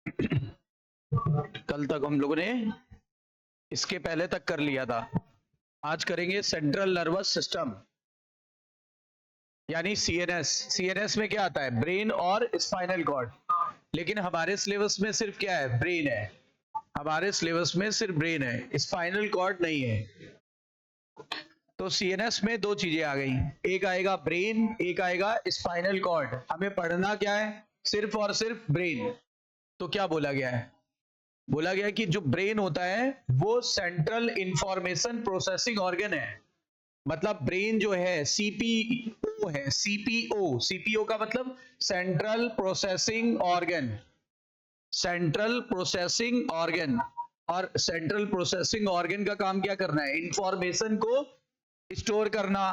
कल तक हम लोगों ने इसके पहले तक कर लिया था। आज करेंगे सेंट्रल नर्वस सिस्टम यानी सीएनएस। सीएनएस में क्या आता है? ब्रेन और स्पाइनल कॉर्ड। लेकिन हमारे सिलेबस में सिर्फ क्या है? ब्रेन है। हमारे सिलेबस में सिर्फ ब्रेन है, स्पाइनल कॉर्ड नहीं है। तो सीएनएस में दो चीजें आ गई, एक आएगा ब्रेन, एक आएगा स्पाइनल कॉर्ड। हमें पढ़ना क्या है? सिर्फ और सिर्फ ब्रेन। तो क्या बोला गया है? बोला गया है कि जो ब्रेन होता है वो सेंट्रल इंफॉर्मेशन प्रोसेसिंग ऑर्गन है। मतलब ब्रेन जो है सीपीओ है, सीपीओ। सीपीओ का मतलब central processing organ. Central processing organ. और सेंट्रल प्रोसेसिंग ऑर्गन का काम क्या करना है? इंफॉर्मेशन को स्टोर करना,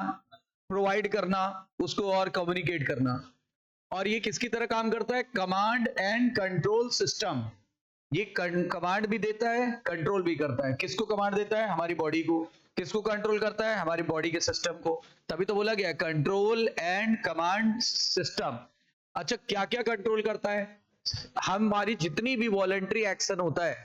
प्रोवाइड करना, उसको और कम्युनिकेट करना। और ये किसकी तरह काम करता है? Command and control system. ये कमांड भी देता है, कंट्रोल भी करता है। किसको कमांड देता है? हमारी बॉडी को। किसको कंट्रोल करता है? हमारी बॉडी के सिस्टम को। तभी तो बोला गया कंट्रोल एंड कमांड सिस्टम। अच्छा, क्या क्या कंट्रोल करता है? हमारी जितनी भी वॉलंटरी एक्शन होता है,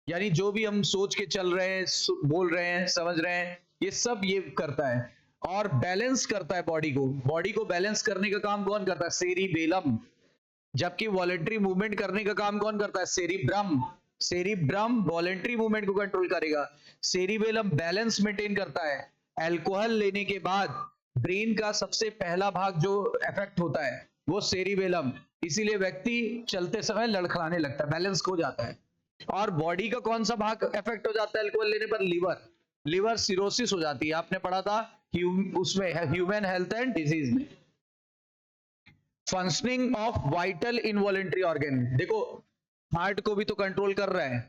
यानी जो भी हम सोच के चल रहे हैं, बोल रहे हैं, समझ रहे हैं, ये सब ये करता है। और बैलेंस करता है बॉडी को। बॉडी को बैलेंस करने का काम कौन करता है? सेरिबेलम। जबकि वॉलंटरी मूवमेंट करने का काम कौन करता है? सेरिब्रम। सेरिब्रम वॉलंटरी मूवमेंट को कंट्रोल करेगा। सेरिबेलम बैलेंस मेंटेन करता है। अल्कोहल लेने के बाद ब्रेन का सबसे पहला भाग जो इफेक्ट होता है वो सेरिबेलम। इसीलिए व्यक्ति चलते समय लड़खड़ाने लगता है, बैलेंस खो जाता है। और बॉडी का कौन सा भाग इफेक्ट हो जाता है अल्कोहल लेने पर? लीवर। लिवर सिरोसिस हो जाती है। आपने पढ़ा था उसमें ह्यूमन हेल्थ एंड डिजीज में। Functioning of vital involuntary organ. देखो, हार्ट को भी तो कंट्रोल कर रहा है,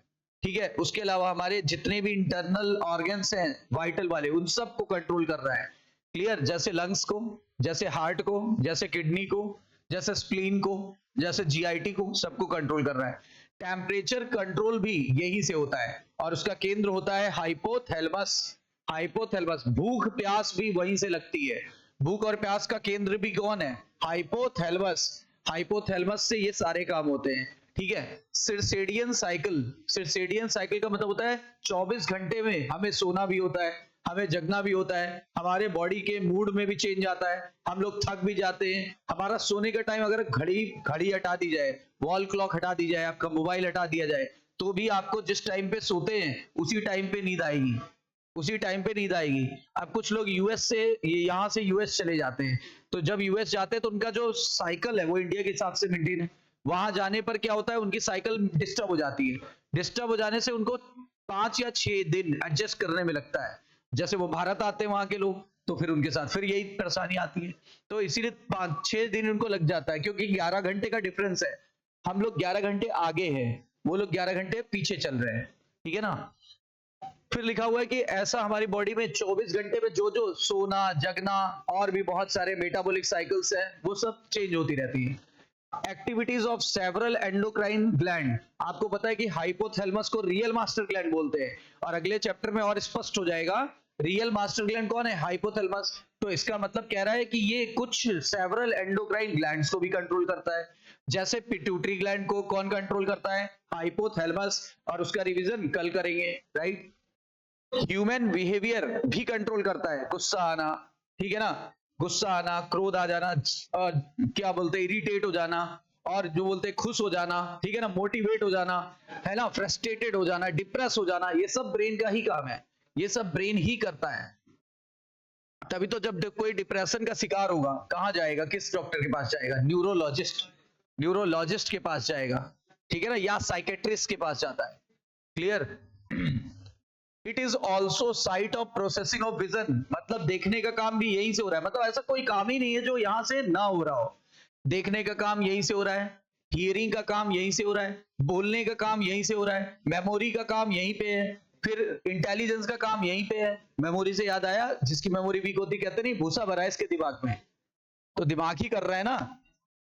ठीक है। उसके अलावा हमारे जितने भी इंटरनल ऑर्गन्स हैं वाइटल वाले, उन सब को कंट्रोल कर रहा है। क्लियर? जैसे लंग्स को, जैसे हार्ट को, जैसे किडनी को, जैसे स्प्लीन को, जैसे जीआईटी को, सबको कंट्रोल कर रहा है। टेम्परेचर कंट्रोल भी यही से होता है और उसका केंद्र होता है हाइपोथैलेमस। हाइपोथैलेमस। भूख प्यास भी वहीं से लगती है। भूख और प्यास का केंद्र भी कौन है? हाइपोथैलेमस। हाइपोथैलेमस से ये सारे काम होते हैं, ठीक है। सिरसेडियन साइकिल। सिरसेडियन साइकिल का मतलब होता है 24 घंटे में हमें सोना भी होता है, हमें जगना भी होता है, हमारे बॉडी के मूड में भी चेंज आता है, हम लोग थक भी जाते हैं। हमारा सोने का टाइम अगर घड़ी घड़ी हटा दी जाए, वॉल क्लॉक हटा दी जाए, आपका मोबाइल हटा दिया जाए, तो भी आपको जिस टाइम पे सोते हैं उसी टाइम पे नींद आएगी, उसी टाइम पे नींद आएगी। अब कुछ लोग यूएस से, यहाँ से यूएस चले जाते हैं, तो जब यूएस जाते हैं तो उनका जो साइकिल है वो इंडिया के हिसाब से मेंटेन है। वहां जाने पर क्या होता है? उनकी साइकिल डिस्टर्ब हो जाती है। डिस्टर्ब हो जाने से उनको 5 या 6 दिन एडजस्ट करने में लगता है। जैसे वो भारत आते हैं वहां के लोग, तो फिर उनके साथ फिर यही परेशानी आती है। तो इसीलिए 5-6 दिन उनको लग जाता है, क्योंकि 11 घंटे का डिफरेंस है। हम लोग 11 घंटे आगे हैं, वो लोग 11 घंटे पीछे चल रहे हैं, ठीक है ना। फिर लिखा हुआ है कि ऐसा हमारी बॉडी में 24 घंटे में जो जो सोना, जगना और भी बहुत सारे मेटाबॉलिक साइकिल्स हैं, वो सब चेंज होती रहती है। Activities of several endocrine gland. आपको पता है कि हाइपोथैलेमस को रियल मास्टर ग्लैंड बोलते हैं, और अगले चैप्टर में और स्पष्ट हो जाएगा रियल मास्टर ग्लैंड कौन है? हाइपोथैलेमस। तो इसका मतलब कह रहा है कि ये कुछ सेवरल एंडोक्राइन ग्लैंड्स को भी कंट्रोल करता है। जैसे पिट्यूटरी ग्लैंड को कौन कंट्रोल करता है? हाइपोथैलेमस। और उसका रिवीजन कल करेंगे, राइट। ह्यूमन बिहेवियर भी कंट्रोल करता है। गुस्सा आना, ठीक है ना, गुस्सा आना, क्रोध आ जाना, क्या बोलते हैं, इरिटेट हो जाना, और जो बोलते हैं खुश हो जाना, ठीक है ना, मोटिवेट हो जाना, है ना, फ्रस्ट्रेटेड हो जाना, डिप्रेस हो जाना, ये सब ब्रेन का ही काम है। ये सब ब्रेन ही करता है। तभी तो जब कोई डिप्रेशन का शिकार होगा, कहां जाएगा? किस डॉक्टर के पास जाएगा? न्यूरोलॉजिस्ट। न्यूरोलॉजिस्ट के पास जाएगा, ठीक है ना, या साइकेट्रिस्ट के पास जाता है। Clear? It is also site of processing of vision. मतलब देखने का काम भी यहीं से हो रहा है। मतलब ऐसा कोई काम ही नहीं है जो यहां से ना हो रहा हो। देखने का काम यहीं से हो रहा है, हियरिंग का काम यहीं से हो रहा है, बोलने का काम यहीं से हो रहा है, मेमोरी का काम यहीं पे है, फिर इंटेलिजेंस का काम यहीं पे है। मेमोरी से याद आया, जिसकी मेमोरी वीक होती, कहते नहीं भूसा भरा है इसके दिमाग में, तो दिमाग ही कर रहा है ना।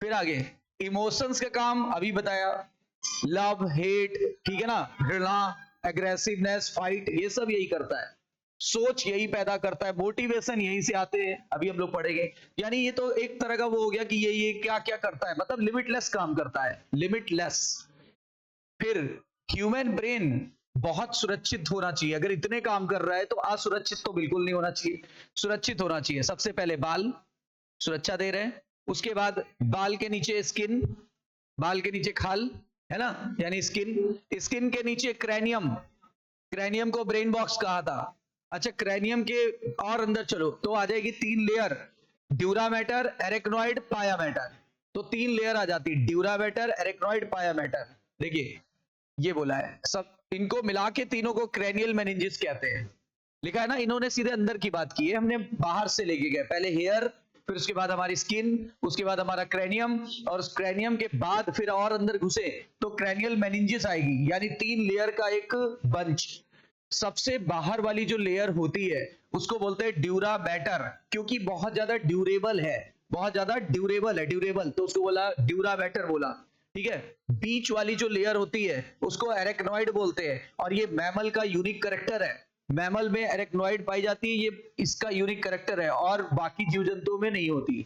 फिर आगे इमोशंस का काम अभी बताया, लव, हेट, ठीक है ना, घृणा, एग्रेसिवनेस, फाइट, ये सब यही करता है। सोच यही पैदा करता है, मोटिवेशन यहीं से आते हैं, अभी हम लोग पढ़ेंगे। यानी ये तो एक तरह का वो हो गया कि ये क्या क्या करता है, मतलब लिमिटलेस काम करता है, लिमिटलेस। फिर ह्यूमन ब्रेन बहुत सुरक्षित होना चाहिए, अगर इतने काम कर रहा है तो असुरक्षित तो बिल्कुल नहीं होना चाहिए, सुरक्षित होना चाहिए। सबसे पहले बाल सुरक्षा दे रहे हैं, उसके बाद बाल के नीचे स्किन, बाल के नीचे खाल है ना, यानी स्किन, स्किन के नीचे क्रैनियम, क्रैनियम को ब्रेन बॉक्स कहा था। अच्छा, क्रैनियम के और अंदर चलो तो आ जाएगी 3 layer, dura mater, arachnoid, pia matter. तो 3 लेयर आ जाती, dura mater, arachnoid, pia matter. देखिए ये बोला है, सब इनको मिला के तीनों को क्रैनियल मेनिंजेस कहते हैं। लिखा है ना, इन्होंने सीधे अंदर की बात की है, हमने बाहर से लेके गए, पहले हेयर, फिर उसके बाद हमारी स्किन, उसके बाद हमारा क्रैनियम, और उस क्रैनियम के बाद फिर और अंदर घुसे तो क्रैनियल मेनिंजेस आएगी, यानी 3 लेयर का एक बंच। सबसे बाहर वाली जो लेयर होती है उसको बोलते हैं ड्यूरा मैटर, क्योंकि बहुत ज्यादा ड्यूरेबल है, बहुत ज्यादा ड्यूरेबल है, ड्यूरेबल, तो उसको बोला ड्यूरा मैटर बोला। ठीक है, बीच वाली जो लेयर होती है उसको एरेक्नॉइड बोलते हैं, और ये मैमल का यूनिक करेक्टर है, मैमल में एरेक्नॉइड पाई जाती है, ये इसका यूनिक करेक्टर है और बाकी जीव जंतुओं में नहीं होती।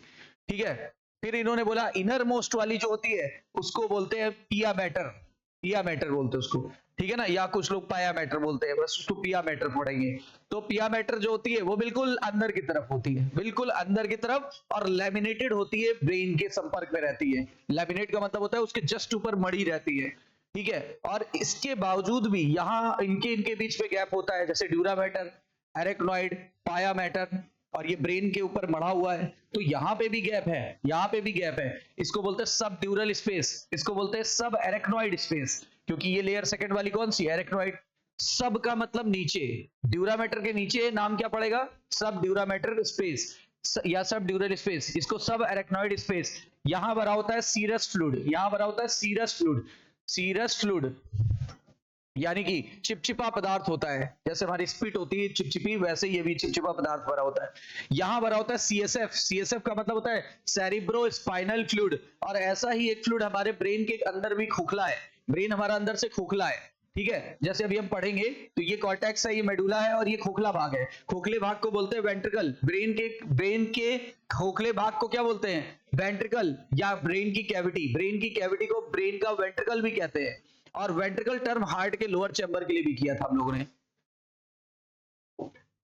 ठीक है, फिर इन्होंने बोला इनर मोस्ट वाली जो होती है उसको बोलते हैं पिया मैटर, पिया मैटर बोलते हैं उसको, ठीक है ना, या कुछ लोग पाया मैटर बोलते हैं, बस उसको पिया मैटर पढ़ेंगे। तो पिया मैटर जो होती है वो बिल्कुल अंदर की तरफ होती है, बिल्कुल अंदर की तरफ, और लैमिनेटेड होती है, ब्रेन के संपर्क में रहती है। लैमिनेट का मतलब होता है उसके जस्ट ऊपर मड़ी रहती है। ठीक है, और इसके बावजूद भी यहाँ इनके बीच में गैप होता है, जैसे dura mater, arachnoid, pia matter, और ये ब्रेन के ऊपर मढ़ा हुआ है, तो यहाँ पे भी गैप है, यहाँ पे भी गैप है। इसको बोलते हैं सब ड्यूरल स्पेस, इसको बोलते हैं सब एरेक्नॉइड स्पेस, क्योंकि ये लेयर सेकंड वाली कौन सी, एरेक्नॉइड। सब का मतलब नीचे, ड्यूरा मैटर के नीचे नाम क्या पड़ेगा, सब ड्यूरा मैटर स्पेस या सब ड्यूरल स्पेस, इसको सब एरेक्नॉइड स्पेस। यहां भरा होता है सीरस फ्लूइड, यहां भरा होता है सीरस फ्लूइड, सीरस फ्लूइड यानी कि चिपचिपा पदार्थ होता है, जैसे हमारी स्पिट होती है चिपचिपी, वैसे ये भी चिपचिपा पदार्थ भरा होता है। यहां भरा होता है सीएसएफ, सीएसएफ का मतलब होता है सेरिब्रो स्पाइनल फ्लूइड, और ऐसा ही एक फ्लूइड हमारे ब्रेन के अंदर भी खोखला है, ब्रेन हमारा अंदर से खोखला है। ठीक है, जैसे अभी हम पढ़ेंगे तो ये कॉर्टेक्स है, ये मेडुला है, और ये खोखला भाग है, खोखले भाग को बोलते हैं वेंट्रिकल, ब्रेन के खोखले भाग को क्या बोलते हैं, वेंट्रिकल, या ब्रेन की कैविटी, ब्रेन की कैविटी को ब्रेन का वेंट्रिकल भी कहते हैं। और वेंट्रिकल टर्म हार्ट के लोअर चैम्बर के लिए भी किया था हम लोगों ने।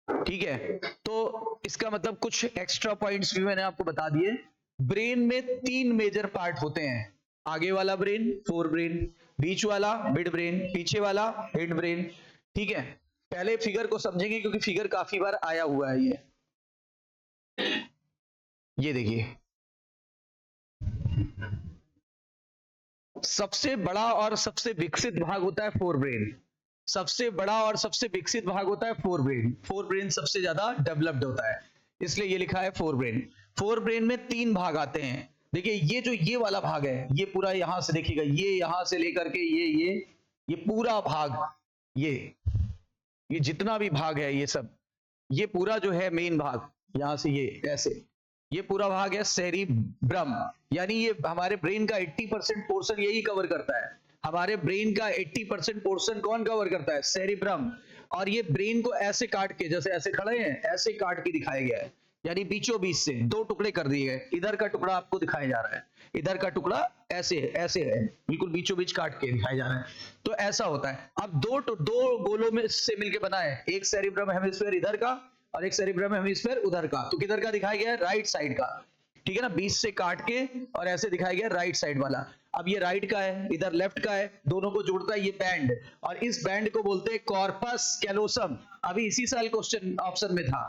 ठीक है, तो इसका मतलब कुछ एक्स्ट्रा पॉइंट्स भी मैंने आपको बता दिए। ब्रेन में 3 मेजर पार्ट होते हैं, आगे वाला ब्रेन फोर ब्रेन, बीच वाला मिड ब्रेन, पीछे वाला हेड ब्रेन। ठीक है, पहले फिगर को समझेंगे क्योंकि फिगर काफी बार आया हुआ है। ये देखिए, सबसे बड़ा और सबसे विकसित भाग होता है फोर ब्रेन, सबसे बड़ा और सबसे विकसित भाग होता है फोर ब्रेन, फोर ब्रेन सबसे ज्यादा डेवलप्ड होता है, इसलिए ये लिखा है फोर ब्रेन। फोर ब्रेन में 3 भाग आते हैं। देखिए ये जो ये वाला भाग है, ये पूरा यहां से देखिएगा, ये यहां से लेकर के ये पूरा भाग, ये जितना भी भाग है, ये सब, ये पूरा जो है मेन भाग, यहां से ये ऐसे, ये पूरा भाग है सेरिब्रम, यानी ये हमारे ब्रेन का 80% पोर्शन यही कवर करता है, हमारे ब्रेन का 80% पोर्शन कौन कवर करता है, सेरिब्रम। और ये ब्रेन को ऐसे काट के, जैसे ऐसे खड़े हैं ऐसे काट के दिखाया गया है, यानी बीचों बीच से 2 टुकड़े कर दिए गए, इधर का टुकड़ा आपको दिखाया जा रहा है, इधर का टुकड़ा ऐसे ऐसे है, बिल्कुल बीचों बीच काट के दिखाया जा रहा है। तो ऐसा होता है। अब दो गोलों में से मिलकर बना है, एक सेरिब्रम हेमिस्फीयर इधर का और एक सेरिब्रम हेमिस्फीयर उधर का। तो किधर का दिखाया गया है, राइट साइड का, ठीक है ना, बीच से काट के और ऐसे दिखाया गया राइट साइड वाला। अब ये राइट का है, इधर लेफ्ट का है, दोनों को जोड़ता है ये बैंड, और इस बैंड को बोलते हैं कॉर्पस कैलोसम। अभी इसी साल क्वेश्चन ऑप्शन में था,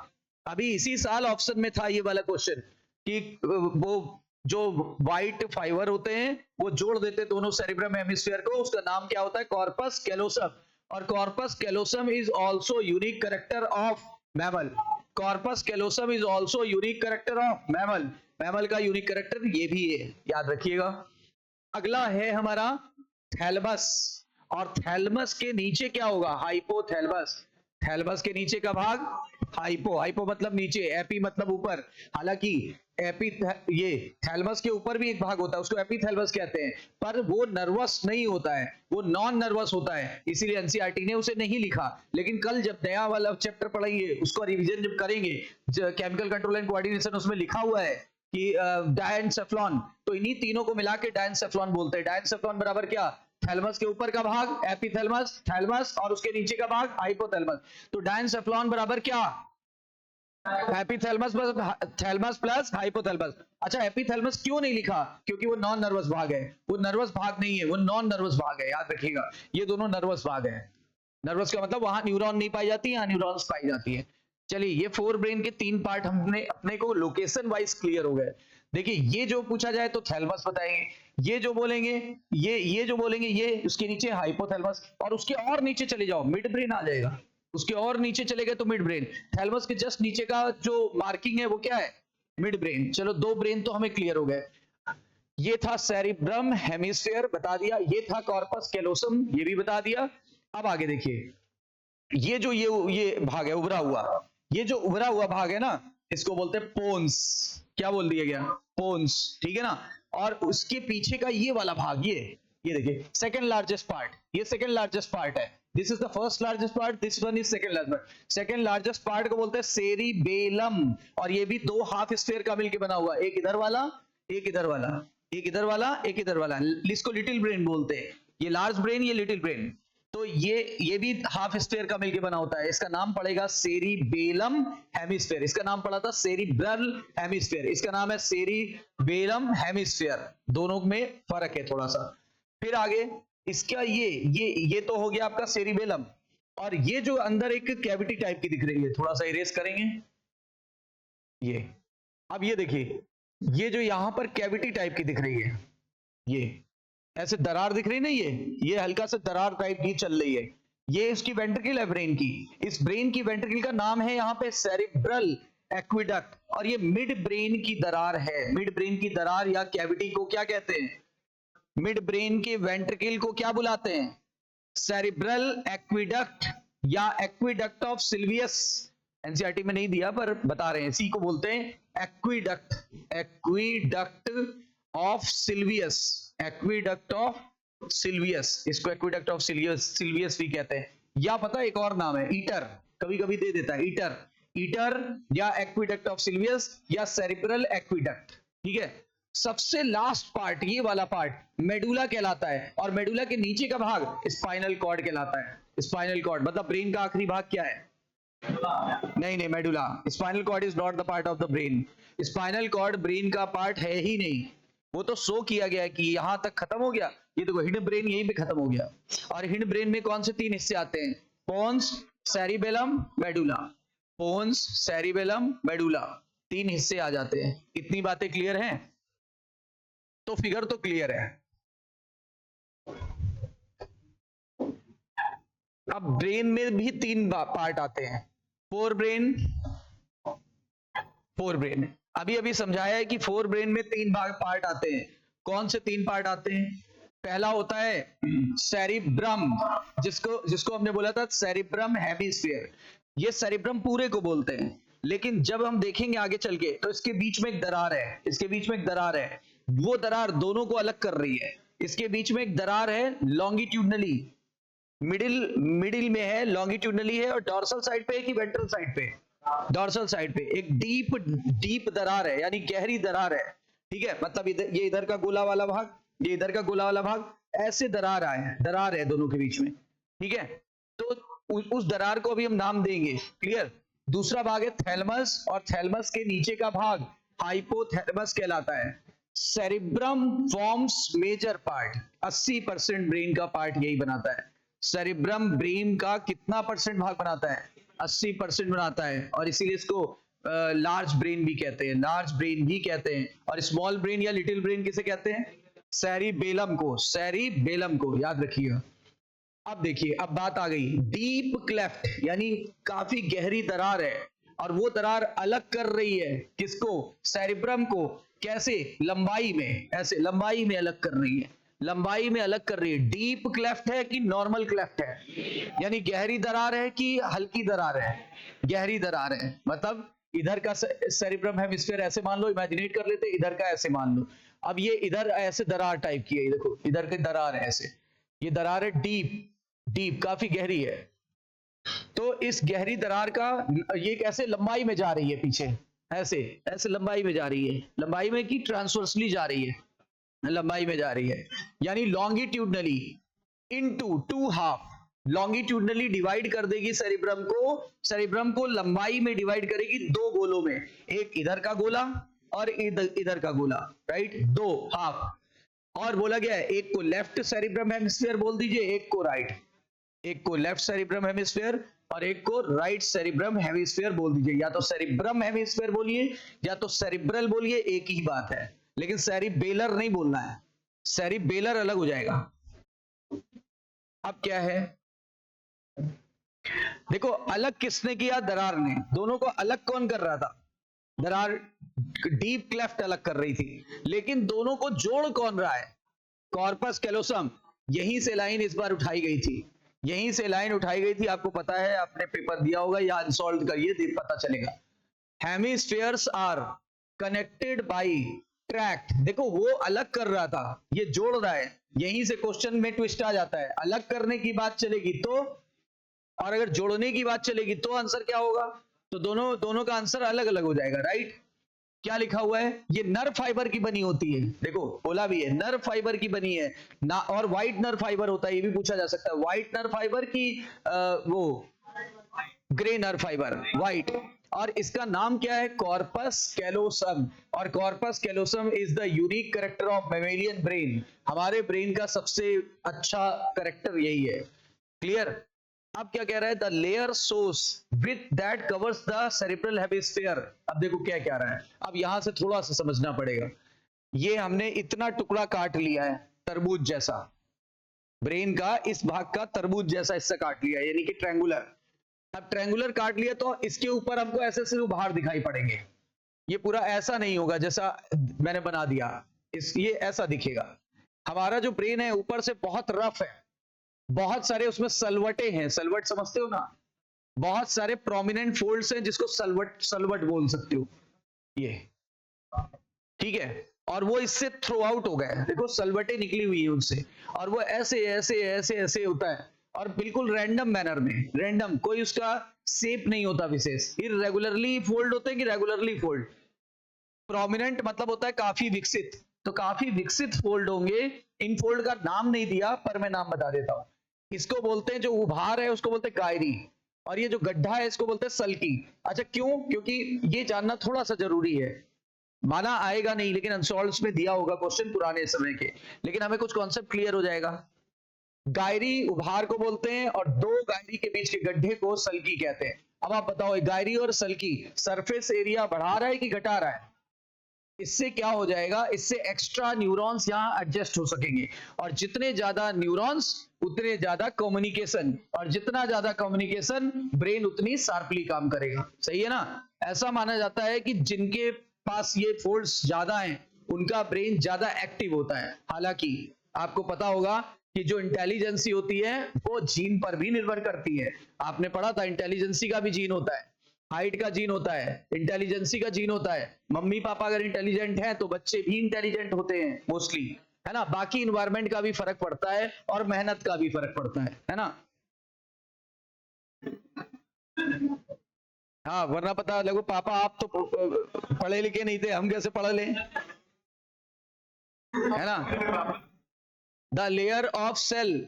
अभी इसी साल ऑप्शन में था ये वाला क्वेश्चन, कि वो जो व्हाइट फाइबर होते हैं वो जोड़ देते दोनों सेरिब्रम हेमिस्फीयर को, उसका नाम क्या होता है, कॉर्पस कैलोसम। और corpus callosum is also unique character of mammal, corpus callosum is also unique character of mammal, mammal का यूनिक कैरेक्टर ये भी है, याद रखिएगा। अगला है हमारा थैलमस, और थैलमस के नीचे क्या होगा, हाइपोथैलमस, थैलमस के नीचे का भाग हाइपो, हाइपो मतलब नीचे, एपी मतलब ऊपर। हालांकि एपी, ये थैलमस के ऊपर भी एक भाग होता है, उसको एपीथैलमस कहते हैं, पर वो नर्वस नहीं होता है, वो नॉन नर्वस होता है, इसीलिए एनसीईआरटी ने उसे नहीं लिखा। लेकिन कल जब नया वाला चैप्टर पढ़ेंगे, उसको रिवीजन जब करेंगे, केमिकल कंट्रोल एंड कोऑर्डिनेशन, उसमें लिखा हुआ है कि डायनसेफ्लॉन, तो इन्हीं तीनों को मिला के डायनसेफ्लॉन बोलते हैं। डायनसेफ्लॉन बराबर क्या, थैलमस के ऊपर का भाग एपिथैलमस, थैलमस, और उसके नीचे का भाग हाइपोथैलमस। तो डायंसेफ्लॉन बराबर क्या? एपिथैलमस प्लस थैलमस प्लस हाइपोथैलमस। अच्छा, एपिथैलमस क्यों नहीं लिखा? क्योंकि वो नॉन नर्वस भाग है, वो नर्वस भाग नहीं है, वो नॉन नर्वस भाग है, याद रखिएगा। ये दोनों नर्वस भाग है। नर्वस का मतलब वहां न्यूरॉन नहीं पाई जाती, यहाँ न्यूरॉन्स पाई जाती है। चलिए, ये फोर ब्रेन के 3 पार्ट हमने अपने को लोकेशन वाइज क्लियर हो गए। देखिए, ये जो पूछा जाए तो थैलमस बताएंगे, ये जो बोलेंगे ये जो बोलेंगे ये उसके नीचे हाइपोथैलमस, और उसके और नीचे चले जाओ मिड ब्रेन आ जाएगा, उसके और नीचे चले गए तो मिड ब्रेन। थैलमस के जस्ट नीचे का जो मार्किंग है वो क्या है? Mid brain. चलो, 2 ब्रेन तो हमें क्लियर हो गए। ये था सेरिब्रम हेमिस्फीयर, बता दिया। ये था कॉर्पस कैलोसम, ये भी बता दिया। अब आगे देखिए, ये जो ये भाग है उभरा हुआ, ये जो उभरा हुआ भाग है ना, इसको बोलते हैं पोन्स। क्या बोल दिया गया? पोन्स, ठीक है ना। और उसके पीछे का ये वाला भाग, ये देखिए सेकंड लार्जेस्ट पार्ट, ये सेकंड लार्जेस्ट पार्ट है। This is the first largest part, this one is second largest part. Second largest part को बोलते हैं सेरिबेलम, और ये भी 2 हाफ स्फीयर का मिलकर बना हुआ, एक इधर वाला, एक इधर वाला, एक इधर वाला, एक इधर वाला। इसको लिटिल ब्रेन बोलते हैं। ये लार्ज ब्रेन, ये लिटिल ब्रेन। तो ये भी हाफ स्फीयर का मिलके बना होता है। इसका नाम पड़ेगा सेरिबेलम हेमिस्फीयर। इसका नाम पड़ा था सेरिब्रल हेमिस्फीयर, इसका नाम है सेरिबेलम हेमिस्फीयर। दोनों में फर्क है थोड़ा सा। फिर आगे इसका ये तो हो गया आपका सेरिबेलम। और ये जो अंदर एक कैविटी टाइप की दिख रही है, थोड़ा सा इरेज करेंगे ये। अब ये देखिए, ये जो यहां पर कैविटी टाइप की दिख रही है, ये ऐसे दरार दिख रही है ना, ये हल्का सा दरार टाइप की चल रही है, ये इसकी वेंट्रिकल है ब्रेन की। इस ब्रेन की वेंट्रिकल का नाम है यहाँ पे सेरिब्रल एक्विडक्ट, और ये मिड ब्रेन की दरार है। मिड ब्रेन की दरार या कैविटी को क्या कहते हैं? मिड ब्रेन के वेंट्रिकल को क्या बुलाते हैं? सेरिब्रल एक्विडक्ट या एक्विडक्ट ऑफ सिल्वियस। एनसीईआरटी में नहीं दिया पर बता रहे हैं, इसी को बोलते हैं aqueduct, aqueduct of Silvius, aqueduct of Silvius. इसको एक्विडक्ट ऑफ सिल्वियस भी कहते हैं, या पता एक और नाम है ईटर, कभी कभी दे देता है ईटर, ईटर या एक्विडक्ट ऑफ सिल्वियस या सेरिब्रल एक्विडक्ट, ठीक है। सबसे लास्ट पार्ट, ये वाला पार्ट मेडुला कहलाता है, और मेडुला के नीचे का भाग स्पाइनल कॉर्ड कहलाता है। स्पाइनल कॉर्ड मतलब ब्रेन का आखिरी भाग क्या है? नहीं, medulla. Spinal cord is not the part of the brain. Spinal cord brain का पार्ट है ही नहीं, वो तो शो किया गया है कि यहां तक खत्म हो गया। ये देखो, हिडन ब्रेन यहीं पे खत्म हो गया। और हिडन ब्रेन में कौन से 3 हिस्से आते हैं? Pons, cerebellum, medulla. Pons, cerebellum, medulla, 3 हिस्से आ जाते हैं। इतनी बातें क्लियर हैं? तो फिगर तो क्लियर है। अब ब्रेन में भी 3 पार्ट आते हैं, फोर ब्रेन। अभी समझाया है कि 4 ब्रेन में 3 पार्ट आते हैं। कौन से 3 पार्ट आते हैं? पहला होता है सेरिब्रम, जिसको हमने बोला था सेरिब्रम हेमिस्फीयर। ये सेरिब्रम पूरे को बोलते हैं, लेकिन जब हम देखेंगे आगे चल के तो इसके बीच में एक दरार है, इसके बीच में एक दरार है। वो दरार दोनों को अलग कर रही है। इसके बीच में एक दरार है लॉन्गिट्यूडनली, मिडिल में है, लॉन्गिट्यूडनली है, और डॉर्सल साइड पे है कि वेंट्रल साइड पे? डॉर्सल साइड पे एक डीप दरार है, यानी गहरी दरार है, ठीक है। मतलब ये इधर का गोला वाला भाग, ये इधर का गोला वाला भाग, ऐसे दरार है दोनों के बीच में, ठीक है। तो उस दरार को अभी हम नाम देंगे, क्लियर। दूसरा भाग है थैलमस, और थैलमस के नीचे का भाग हाइपोथैलमस कहलाता है। Cerebrum forms major part, 80% brain का पार्ट यही बनाता है। सेरिब्रम ब्रेन का कितना परसेंट भाग बनाता है? 80% बनाता है, और इसीलिए इसको लार्ज ब्रेन भी कहते हैं, लार्ज ब्रेन भी कहते हैं। और स्मॉल ब्रेन या लिटिल ब्रेन किसे कहते हैं? सेरिबेलम को, सेरिबेलम को, याद रखिएगा। अब देखिए, अब बात आ गई डीप क्लेफ्ट, यानी काफी गहरी दरार है, और वो दरार अलग कर रही है किसको? सेरिब्रम को। कैसे? लंबाई में, ऐसे लंबाई में अलग कर रही है, लंबाई में अलग कर रही है। डीप क्लेफ्ट है कि नॉर्मल क्लेफ्ट है, यानी गहरी दरार है कि हल्की दरार है? गहरी दरार है। मतलब इधर का सेरिब्रम हेमिस्फीयर ऐसे मान लो, इमेजिनेट कर लेते, इधर का ऐसे मान लो। अब ये इधर ऐसे दरार टाइप की है, देखो इधर की दरार है ऐसे, ये दरार है डीप, काफी गहरी है। तो इस गहरी दरार का ये कैसे लंबाई में जा रही है पीछे, ऐसे लंबाई में जा रही है, लंबाई में कि ट्रांसवर्सली जा रही है? लंबाई में जा रही है, यानी longitudinally. Into two half, longitudinally divide कर देगी सेरिब्रम को लंबाई में डिवाइड करेगी दो गोलों में, एक इधर का गोला और इधर का गोला, राइट, दो हाफ। और बोला गया है एक को लेफ्ट सेरिब्रम हेमिस्फीयर बोल दीजिए, एक को राइट, एक को लेफ्ट सेरिब्रम हेमिस्फीयर और एक को राइट सेरिब्रम हेमिस्फीयर बोल दीजिए। या तो सेरिब्रम हेमिस्फीयर बोलिए या तो सेरिब्रल बोलिए, एक ही बात है, लेकिन सेरिबेलर नहीं बोलना है, सेरिबेलर अलग हो जाएगा। अब क्या है, देखो अलग किसने किया, दरार ने। दोनों को अलग कौन कर रहा था, दरार डीप क्लेफ्ट अलग कर रही थी, लेकिन दोनों को जोड़ कौन रहा है, कॉर्पस कैलोसम। यहीं से लाइन इस बार उठाई गई थी, यहीं से लाइन उठाई गई थी, आपको पता है, आपने पेपर दिया होगा या अनसॉल्व करिए, पता चलेगा। Hemispheres are connected by tract, देखो वो अलग कर रहा था, ये जोड़ रहा है, यहीं से क्वेश्चन में ट्विस्ट आ जाता है। अलग करने की बात चलेगी तो, और अगर जोड़ने की बात चलेगी तो आंसर क्या होगा, तो दोनों का आंसर अलग अलग हो जाएगा, राइट। क्या लिखा हुआ है, ये नर्व फाइबर की बनी होती है, देखो बोला भी है नर्व फाइबर की बनी है ना, और व्हाइट नर्व फाइबर होता है, ये भी पूछा जा सकता है, व्हाइट नर्व फाइबर की वो ग्रे नर्व फाइबर, व्हाइट। और इसका नाम क्या है, कॉर्पस कैलोसम। और corpus callosum is the unique character of mammalian brain, हमारे ब्रेन का सबसे अच्छा कैरेक्टर यही है, क्लियर। अब क्या कह रहा है, the layer source with that covers the cerebral hemisphere. अब देखो क्या कह रहा है, अब यहां से थोड़ा सा समझना पड़ेगा। ये हमने इतना टुकड़ा काट लिया है तरबूज जैसा, ब्रेन का इस भाग का तरबूज जैसा हिस्सा काट लिया, यानी कि ट्रायंगुलर। अब ट्रायंगुलर काट लिया तो इसके ऊपर हमको ऐसे ऐसे उभार दिखाई पड़ेंगे, ये पूरा ऐसा नहीं होगा जैसा मैंने बना दिया, ये ऐसा दिखेगा। हमारा जो ब्रेन है ऊपर से बहुत रफ है, बहुत सारे उसमें सलवटे हैं, सलवट समझते हो ना, बहुत सारे प्रोमिनेंट फोल्ड्स हैं जिसको सलवट बोल सकते हो, ये ठीक है। और वो इससे थ्रो आउट हो गए, देखो सलवटें निकली हुई है उनसे, और वो ऐसे ऐसे ऐसे ऐसे होता है, और बिल्कुल रैंडम मैनर में, रैंडम, कोई उसका शेप नहीं होता विशेष, इरेगुलरली फोल्ड होते हैं कि रेगुलरली फोल्ड। प्रोमिनेंट मतलब होता है काफी विकसित, तो काफी विकसित फोल्ड होंगे। इन फोल्ड का नाम नहीं दिया पर मैं नाम बता देता हूं, इसको बोलते हैं, जो उभार है उसको बोलते हैं गायरी, और ये जो गड्ढा है इसको बोलते हैं सल्की। अच्छा क्यों, क्योंकि ये जानना थोड़ा सा जरूरी है, माना आएगा नहीं लेकिन अनसॉल्व्ड में दिया होगा क्वेश्चन पुराने समय के, लेकिन हमें कुछ कॉन्सेप्ट क्लियर हो जाएगा। गायरी उभार को बोलते हैं और दो गायरी के बीच के गड्ढे को सल्की कहते हैं। अब आप बताओ गायरी और सल्की सरफेस एरिया बढ़ा रहा है कि घटा रहा है, इससे क्या हो जाएगा, इससे एक्स्ट्रा न्यूरॉन्स यहां एडजस्ट हो सकेंगे, और जितने ज्यादा न्यूरॉन्स उतने ज्यादा कम्युनिकेशन, और जितना ज्यादा कम्युनिकेशन ब्रेन उतनी शार्पली काम करेगा, सही है ना। ऐसा माना जाता है कि जिनके पास ये फोल्ड्स ज्यादा हैं उनका ब्रेन ज्यादा एक्टिव होता है। हालांकि आपको पता होगा कि जो इंटेलिजेंसी होती है वो जीन पर भी निर्भर करती है, आपने पढ़ा था इंटेलिजेंसी का भी जीन होता है, हाइट का जीन होता है, इंटेलिजेंसी का जीन होता है। मम्मी पापा अगर इंटेलिजेंट हैं तो बच्चे भी इंटेलिजेंट होते हैं मोस्टली, है ना। बाकी इन्वायरमेंट का भी फर्क पड़ता है और मेहनत का भी फर्क पड़ता है ना। हाँ वरना पता लगो पापा आप तो पढ़े लिखे नहीं थे, हम कैसे पढ़ लें, है ना। The layer of cell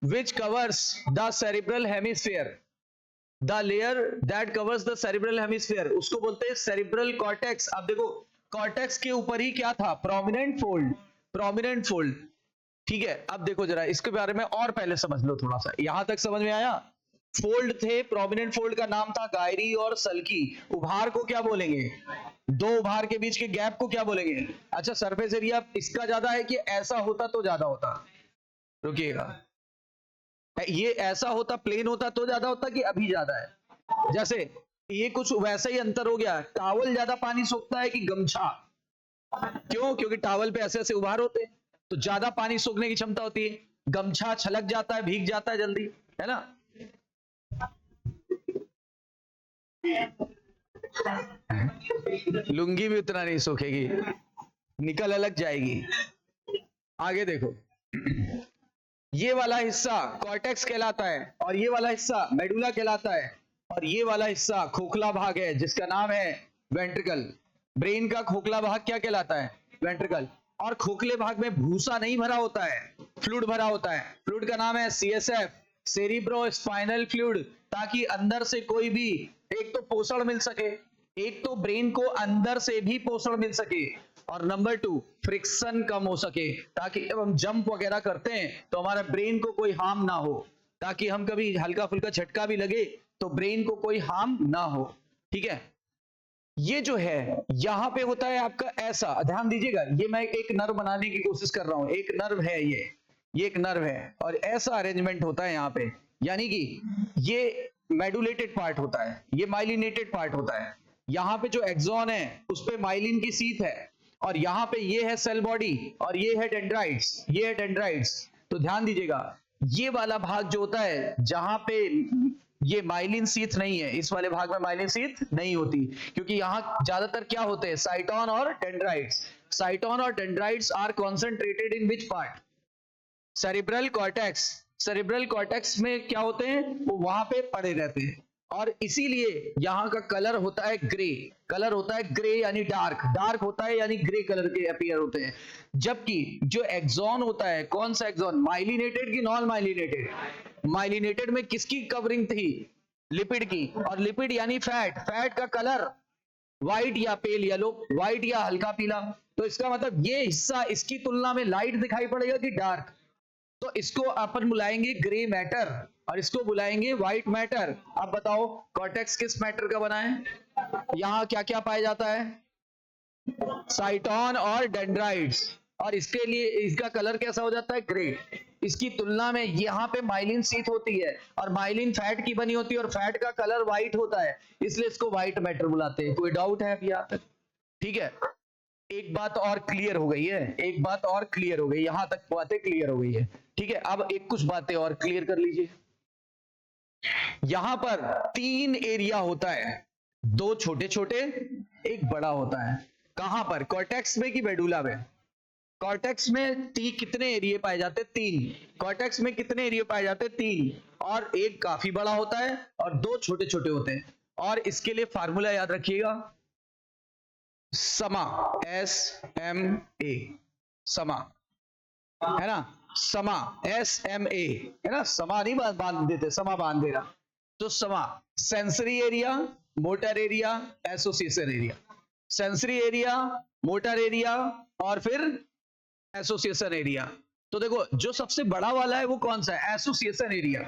which covers the cerebral hemisphere, the layer that covers the cerebral hemisphere, उसको बोलते हैं सेरिब्रल कॉर्टेक्स। अब देखो कॉर्टेक्स के ऊपर ही क्या था, प्रोमिनेंट फोल्ड, प्रोमिनेंट फोल्ड, ठीक है। अब देखो जरा इसके बारे में और पहले समझ लो थोड़ा सा, यहां तक समझ में आया। फोल्ड थे, प्रोमिनेंट फोल्ड का नाम था गायरी और सल्की। उभार को क्या बोलेंगे, दो उभार के बीच के गैप को क्या बोलेंगे। अच्छा सरफेस एरिया इसका ज्यादा है कि ऐसा होता तो ज्यादा होता, रुकिएगा, ये ऐसा होता प्लेन होता तो ज्यादा होता कि अभी ज्यादा है। जैसे ये कुछ वैसा ही अंतर हो गया, टावल ज्यादा पानी सोखता है कि गमछा, क्यों, क्योंकि टावल पे ऐसे ऐसे उभार होते हैं तो ज्यादा पानी सोखने की क्षमता होती है, गमछा छलक जाता है, भीग जाता है जल्दी, है ना। लुंगी भी उतना नहीं सोखेगी, निकल अलग जाएगी। आगे देखो, ये वाला हिस्सा कॉर्टेक्स कहलाता है और ये वाला हिस्सा मेडुला कहलाता है, और ये वाला हिस्सा खोखला भाग है जिसका नाम है वेंट्रिकल। ब्रेन का खोखला भाग क्या कहलाता है, वेंट्रिकल। और खोखले भाग में भूसा नहीं भरा होता है, फ्लूइड भरा होता है। फ्लूइड का नाम है CSF, सेरिब्रो स्पाइनल फ्लूइड, ताकि अंदर से कोई भी एक तो पोषण मिल सके, एक तो ब्रेन को अंदर से भी पोषण मिल सके, और नंबर 2 फ्रिक्शन कम हो सके, ताकि जब हम जंप वगैरह करते हैं तो हमारा ब्रेन को कोई हार्म ना हो, ताकि हम कभी हल्का फुल्का झटका भी लगे तो ब्रेन को कोई हार्म ना हो। ठीक है, ये जो है यहां पे होता है आपका ऐसा, ध्यान दीजिएगा, ये मैं एक नर्व बनाने की कोशिश कर रहा हूं, एक नर्व है ये एक नर्व है, और ऐसा अरेंजमेंट होता है यहाँ पे, यानी कि ये मेडुलेटेड पार्ट होता है, ये माइलिनेटेड पार्ट होता है। यहाँ पे जो एक्सॉन है उस पे माइलिन की सीथ है, और यहाँ पे ये है सेल बॉडी, और ये है डेंड्राइट्स, ये है डेंड्राइट्स। तो ध्यान दीजिएगा, ये वाला भाग जो होता है जहां पे ये माइलिन सीथ नहीं है, इस वाले भाग में माइलिन सीथ नहीं होती, क्योंकि यहां ज्यादातर क्या होते हैं, साइटोन और डेंड्राइट्स। साइटोन और dendrites are concentrated in which part, cerebral cortex. Cerebral cortex में क्या होते हैं, वो वहां पे पड़े रहते हैं, और इसीलिए यहाँ का कलर होता है ग्रे, कलर होता है ग्रे यानी डार्क, डार्क होता है यानी ग्रे कलर के अपीयर होते हैं। जबकि जो एक्सॉन होता है, कौन सा एक्सॉन, माइलिनेटेड की नॉन माइलिनेटेड, माइलिनेटेड में किसकी कवरिंग थी, लिपिड की, और लिपिड यानी फैट, फैट का कलर व्हाइट या पेल येलो, व्हाइट या हल्का पीला। तो इसका मतलब ये हिस्सा इसकी तुलना में लाइट दिखाई पड़ेगा कि डार्क, तो इसको अपन बुलाएंगे ग्रे मैटर, और इसको बुलाएंगे व्हाइट मैटर। अब बताओ कॉर्टेक्स किस मैटर का बना है, यहां क्या क्या पाया जाता है, साइटोन और डेंड्राइट्स, और इसके लिए इसका कलर कैसा हो जाता है, ग्रे। इसकी तुलना में यहाँ पे माइलिन सीथ होती है, और माइलिन फैट की बनी होती है, और फैट का कलर व्हाइट होता है, इसलिए इसको व्हाइट मैटर बुलाते हैं। कोई डाउट है अभी यहाँ तक? ठीक है, एक बात और क्लियर हो गई है, एक बात और क्लियर हो गई, यहां तक बातें क्लियर हो गई है। ठीक है, अब एक कुछ बातें और क्लियर कर लीजिए। यहां पर 3 एरिया होता है, 2 छोटे छोटे, एक बड़ा होता है। कहां पर, कॉर्टेक्स में कि मेडुला में? कॉर्टेक्स में कितने एरिया पाए जाते? 3। कॉर्टेक्स में कितने एरिया पाए जाते? 3, और एक काफी बड़ा होता है और 2 छोटे छोटे होते हैं। और इसके लिए फार्मूला याद रखिएगा, समा, SMA, समा, है ना, समा, SMA, है ना, समा नहीं बांध देते, समा बांध देना। तो समा, sensory area, motor area, association area, sensory area, motor area, और फिर एसोसिएशन एरिया। तो देखो जो सबसे बड़ा वाला है वो कौन सा है, एसोसिएशन एरिया,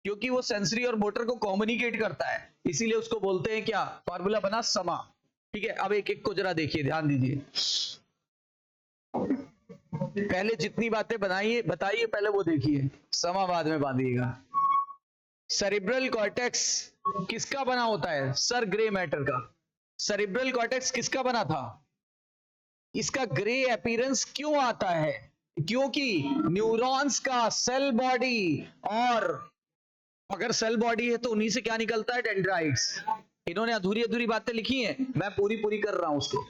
क्योंकि वो सेंसरी और मोटर को कम्युनिकेट करता है, इसीलिए उसको बोलते हैं क्या, फार्मूला बना समा। ठीक है, अब एक एक को जरा देखिए, ध्यान दीजिए, पहले जितनी बातें बताइए पहले वो देखिए, समा बाद में बांधिएगा। सेरिब्रल कॉर्टेक्स किसका बना होता है, सर ग्रे मैटर का। सेरिब्रल कॉर्टेक्स किसका बना था, इसका ग्रे अपीयरेंस क्यों आता है, क्योंकि न्यूरॉन्स का सेल बॉडी, और अगर सेल बॉडी है तो उन्हीं से क्या निकलता है, डेंड्राइट्स। इन्होंने अधूरी अधूरी बातें लिखी हैं, मैं पूरी पूरी कर रहा हूं उसको।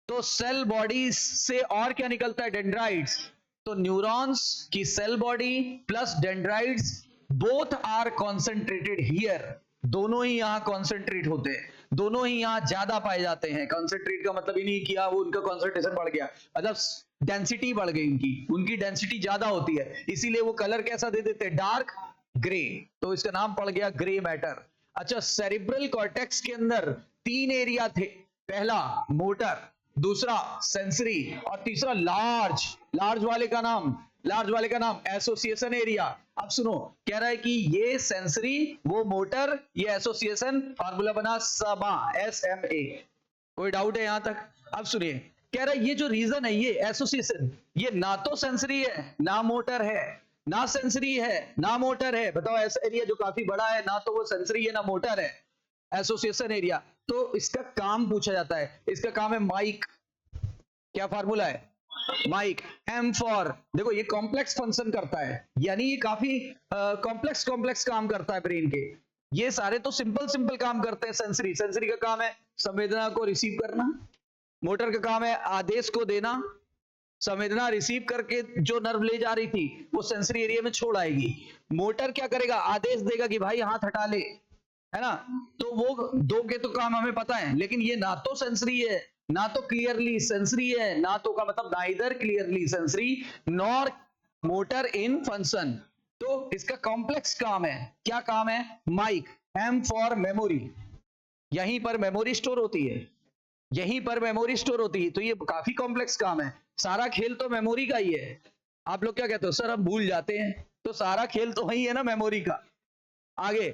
तो सेल बॉडी से और क्या निकलता है, डेंड्राइट्स। तो न्यूरॉन्स की cell body plus dendrites both are concentrated here, दोनों ही यहां कॉन्सेंट्रेट होते हैं, दोनों ही यहां ज्यादा पाए जाते हैं। कॉन्सेंट्रेट का मतलब ही नहीं किया वो उनका कॉन्सेंट्रेशन बढ़ गया, मतलब डेंसिटी बढ़ गई, उनकी डेंसिटी ज्यादा होती है, इसीलिए वो कलर कैसा दे देते हैं, डार्क ग्रे, तो इसका नाम पड़ गया ग्रे मैटर। अच्छा, सेरिब्रल कॉर्टेक्स के अंदर 3 एरिया थे, पहला मोटर, दूसरा सेंसरी, और तीसरा लार्ज, लार्ज वाले का नाम एसोसिएशन एरिया। अब सुनो, कह रहा है कि ये सेंसरी, वो मोटर, ये एसोसिएशन, फार्मूला बना समा, SMA। कोई डाउट है यहां तक? अब सुनिए, कह रहा है ये जो रीजन है, ये एसोसिएशन, ये ना तो सेंसरी है ना मोटर है, ना सेंसरी है ना मोटर है। बताओ ऐसा एरिया जो काफी बड़ा है, ना तो वो सेंसरी है ना मोटर है, एसोसिएशन एरिया। तो इसका काम पूछा जाता है, इसका काम है माइक। क्या फार्मूला है, माइक, M फॉर, देखो ये कॉम्प्लेक्स फंक्शन करता है, यानी ये काफी कॉम्प्लेक्स काम करता है ब्रेन के। ये सारे तो सिंपल काम करते हैं। सेंसरी का काम है संवेदना को रिसीव करना, मोटर का काम है आदेश को देना, संवेदना रिसीव करके जो नर्व ले जा रही थी वो सेंसरी एरिया में छोड़ आएगी, मोटर क्या करेगा, आदेश देगा कि भाई हाथ हटा ले, है ना। तो वो 2 के तो काम हमें पता है, लेकिन ये ना तो सेंसरी है ना तो क्लियरली सेंसरी है, ना तो का मतलब neither clearly sensory nor motor in function. तो इसका कॉम्प्लेक्स काम है। क्या काम है? माइक, एम फॉर मेमोरी, यहीं पर मेमोरी स्टोर होती है, यहीं पर मेमोरी स्टोर होती है। तो ये काफी कॉम्प्लेक्स काम है। सारा खेल तो मेमोरी का ही है। आप लोग क्या कहते हो सर, हम भूल जाते हैं, तो सारा खेल तो वही है ना, मेमोरी का। आगे,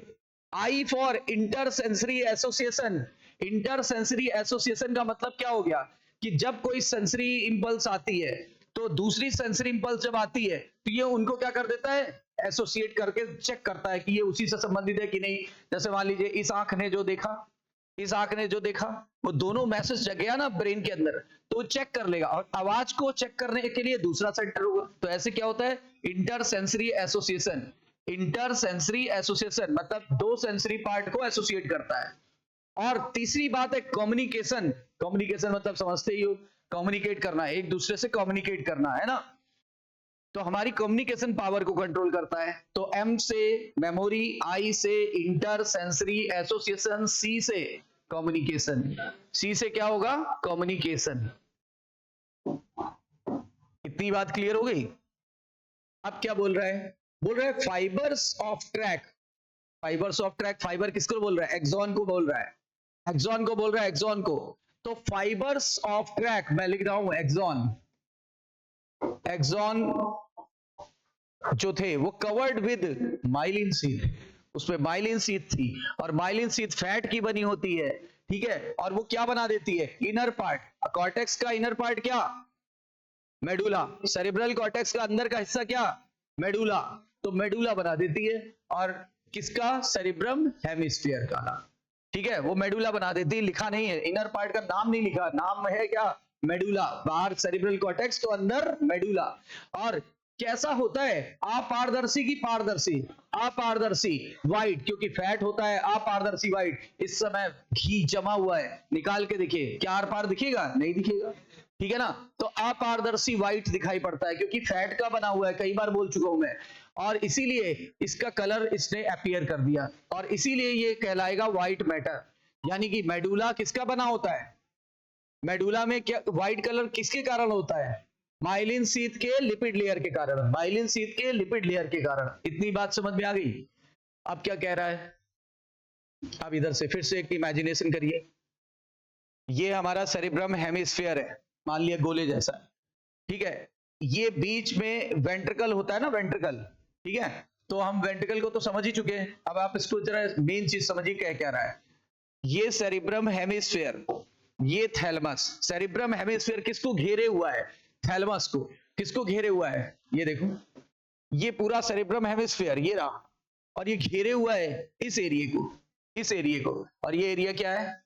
I for inter sensory association. Inter sensory association का मतलब क्या हो गया कि जब कोई सेंसरी इंपल्स आती है तो दूसरी सेंसरी इंपल्स जब आती है तो ये उनको क्या कर देता है, एसोसिएट करके चेक करता है कि ये उसी से संबंधित है कि नहीं। जैसे मान लीजिए इस आंख ने जो देखा, इस आंख ने जो देखा, वो दोनों मैसेज जग गया ना ब्रेन के अंदर, तो चेक कर लेगा। और आवाज को चेक करने के लिए दूसरा सेंटर होगा। तो ऐसे क्या होता है, inter sensory association. Inter sensory association मतलब दो सेंसरी पार्ट को एसोसिएट करता है। और तीसरी बात है कम्युनिकेशन। कम्युनिकेशन मतलब समझते ही हो, कम्युनिकेट करना, एक दूसरे से कम्युनिकेट करना, है ना। तो हमारी कम्युनिकेशन पावर को कंट्रोल करता है। तो एम से मेमोरी, आई से इंटर सेंसरी एसोसिएशन, सी से कम्युनिकेशन। सी से क्या होगा, कम्युनिकेशन। इतनी बात क्लियर हो गई। अब क्या बोल रहा है, बोल रहा है fibres of track. Fibres of track, fibre किसको बोल रहा है, एक्सॉन को बोल रहा है, एक्सॉन को बोल रहा है, एक्सॉन को। तो फाइबर्स ऑफ ट्रैक मैं लिख रहा हूं एक्सॉन, एक्सॉन जो थे वो कवर्ड विद माइलिन शीथ, उसमें माइलिन शीथ थी, और माइलिन शीथ फैट की बनी होती है, ठीक है। और वो क्या बना देती है, इनर पार्ट, कॉर्टेक्स का इनर पार्ट क्या, मेडुला। सेरेब्रल कॉर्टेक्स का अंदर का हिस्सा क्या, मेडुला। तो मेडुला बना देती है। और किसका, सेरेब्रम हेमिस्फीयर का, ठीक है, वो मेडुला बना देती है। लिखा नहीं है, इनर पार्ट का नाम नहीं लिखा, नाम है क्या, मेडुला। बाहर सेरेब्रल कॉर्टेक्स तो अंदर मेडुला। और कैसा होता है, अपारदर्शी की पारदर्शी, अपारदर्शी व्हाइट, क्योंकि फैट होता है, अपारदर्शी व्हाइट। इस समय घी जमा हुआ है, निकाल के देखिए, क्या आर पार दिखेगा, नहीं दिखेगा, ठीक है ना। तो अपारदर्शी व्हाइट दिखाई पड़ता है क्योंकि फैट का बना हुआ है, कई बार बोल चुका हूं मैं। और इसीलिए इसका कलर इसने अपीयर कर दिया, और इसीलिए ये कहलाएगा व्हाइट मैटर। यानी कि मेडुला किसका बना होता है, मेडुला में क्या व्हाइट कलर किसके कारण होता है, माइलिन शीथ के लिपिड लेयर के कारण, माइलिन शीथ के लिपिड लेयर के कारण। इतनी बात समझ में आ गई। अब क्या कह रहा है, अब इधर से फिर से एक इमेजिनेशन करिए। ये हमारा सेरेब्रम हेमिस्फीयर है, मान लिया गोले जैसा, ठीक है। ये बीच में वेंट्रिकल होता है ना, वेंट्रिकल, ठीक है। तो हम वेंट्रिकल को तो समझ ही चुके हैं। अब आप इसको जरा मेन चीज समझिए क्या कह रहा है। ये सेरेब्रम हेमिस्फीयर, ये थैलमस। सेरेब्रम हेमिस्फीयर किसको घेरे हुआ है, थैलमस को। किसको घेरे हुआ है, ये देखो, ये पूरा सेरेब्रम हेमिस्फीयर ये रहा, और ये घेरे हुआ है इस एरिया को, इस एरिया को। और ये एरिया क्या है,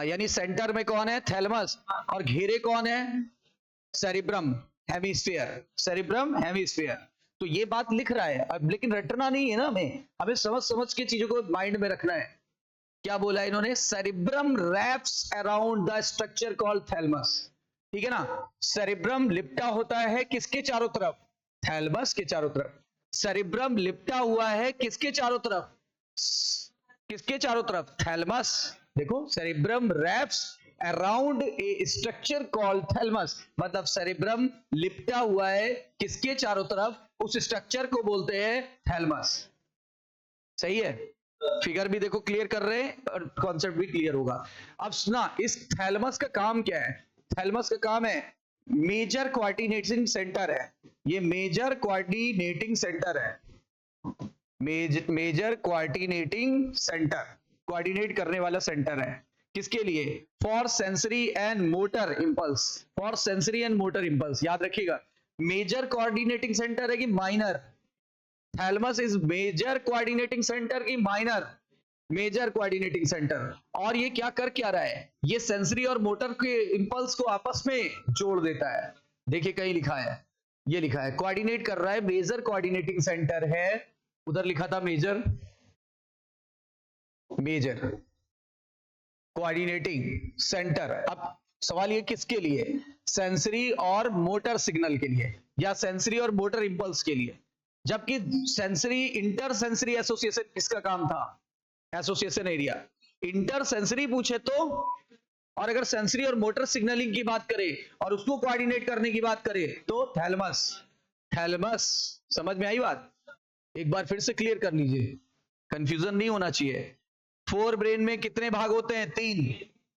यानी सेंटर में कौन है, थैलमस, और घेरे कौन है, सेरेब्रम हेमिस्फीयर, सेरेब्रम हेमिस्फीयर। तो ये बात लिख रहा है अब, लेकिन रटना नहीं है ना, हमें समझ समझ के चीजों को माइंड में रखना है। क्या बोला इन्होंने, cerebrum wraps around the structure called thalamus, ठीक है ना। सेरेब्रम लिपटा होता है किसके चारों तरफ, थैलमस के चारों तरफ। सेरेब्रम लिपटा हुआ है किसके चारों तरफ, किसके चारों तरफ, थैलमस। देखो, cerebrum wraps around a structure called thalamus, मतलब सेरेब्रम लिपटा हुआ है किसके चारों तरफ, उस स्ट्रक्चर को बोलते हैं थैलमस। सही है, फिगर भी देखो क्लियर कर रहे हैं और कॉन्सेप्ट भी क्लियर होगा। अब सुना, इस थैलमस का काम क्या है, थैलमस का काम है मेजर कोऑर्डिनेटिंग सेंटर है, ये मेजर कोऑर्डिनेटिंग सेंटर है, मेजर कोऑर्डिनेटिंग सेंटर, कोऑर्डिनेट करने वाला सेंटर है। किसके लिए, for sensory and motor impulse, for sensory and motor impulse. याद रखिएगा, मेजर कोऑर्डिनेटिंग सेंटर है कि minor, thalamus is major coordinating centre की माइनर, मेजर कोऑर्डिनेटिंग सेंटर। और ये क्या कर क्या रहा है, ये सेंसरी और मोटर के इंपल्स को आपस में जोड़ देता है। देखिए कहीं लिखा है, ये लिखा है कोऑर्डिनेट कर रहा है, मेजर कोऑर्डिनेटिंग सेंटर है, उधर लिखा था मेजर, मेजर कोऑर्डिनेटिंग सेंटर। अब सवाल ये किसके लिए, सेंसरी और मोटर सिग्नल के लिए, या सेंसरी और मोटर इंपल्स के लिए। जबकि सेंसरी, इंटर सेंसरी एसोसिएशन किसका काम था, एसोसिएशन एरिया। इंटर सेंसरी पूछे तो और अगर सेंसरी और मोटर सिग्नलिंग की बात करें और उसको कोऑर्डिनेट करने की बात करें तो थैलेमस। थैलेमस, समझ में आई बात? एक बार फिर से क्लियर कर लीजिए, कंफ्यूजन नहीं होना चाहिए। फोर ब्रेन में कितने भाग होते हैं? 3।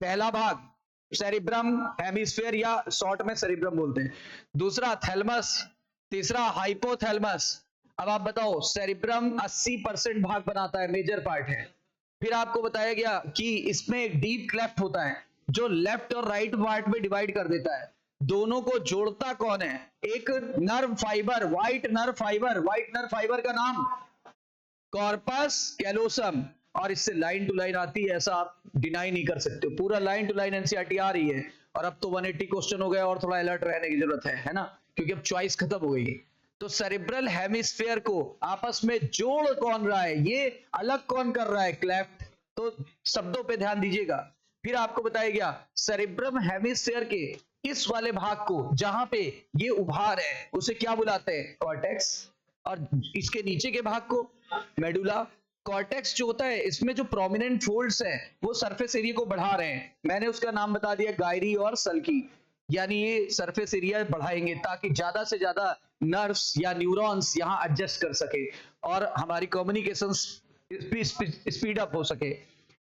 पहला भाग सेरिब्रम, हेमिस्फीयर या शॉर्ट में सेरिब्रम बोलते हैं। दूसरा थैलेमस, तीसरा हाइपोथैलेमस। अब आप बताओ, सेरिब्रम 80% भाग बनाता है, मेजर पार्ट है। फिर आपको बताया गया कि इसमें एक डीप क्लेफ्ट होता है जो लेफ्ट और राइट पार्ट में डिवाइड कर देता है। दोनों को जोड़ता कौन है? एक nerve fibre, white nerve fibre. White nerve fibre का नाम कॉर्पस कैलोसम। और इससे लाइन टू लाइन आती है, ऐसा आप डिनाई नहीं कर सकते। पूरा लाइन टू लाइन एनसीईआरटी आ रही है। और अब तो 180 क्वेश्चन हो गया और थोड़ा अलर्ट रहने की जरूरत है ना, क्योंकि अब चॉइस खत्म हो गई। तो सेरिब्रल हेमिस्फीयर को आपस में जोड़ कौन रहा है, ये अलग कौन कर रहा है? क्लेफ्ट। तो शब्दों पे ध्यान दीजिएगा। फिर आपको बताया गया सेरिब्रम हेमिस्फीयर के इस वाले भाग को जहां पे ये उभार है उसे क्या बुलाते हैं? कॉर्टेक्स। और इसके नीचे के भाग को मेडुला। कॉर्टेक्स जो होता है, इसमें जो प्रोमिनेंट फोल्ड्स हैं वो सरफेस एरिया को बढ़ा रहे हैं। मैंने उसका नाम बता दिया गायरी और सल्की, यानी ये सरफेस एरिया बढ़ाएंगे ताकि ज्यादा से ज्यादा नर्व्स या न्यूरॉन्स यहां एडजस्ट कर सके और हमारी कम्युनिकेशन स्पीड अप हो सके।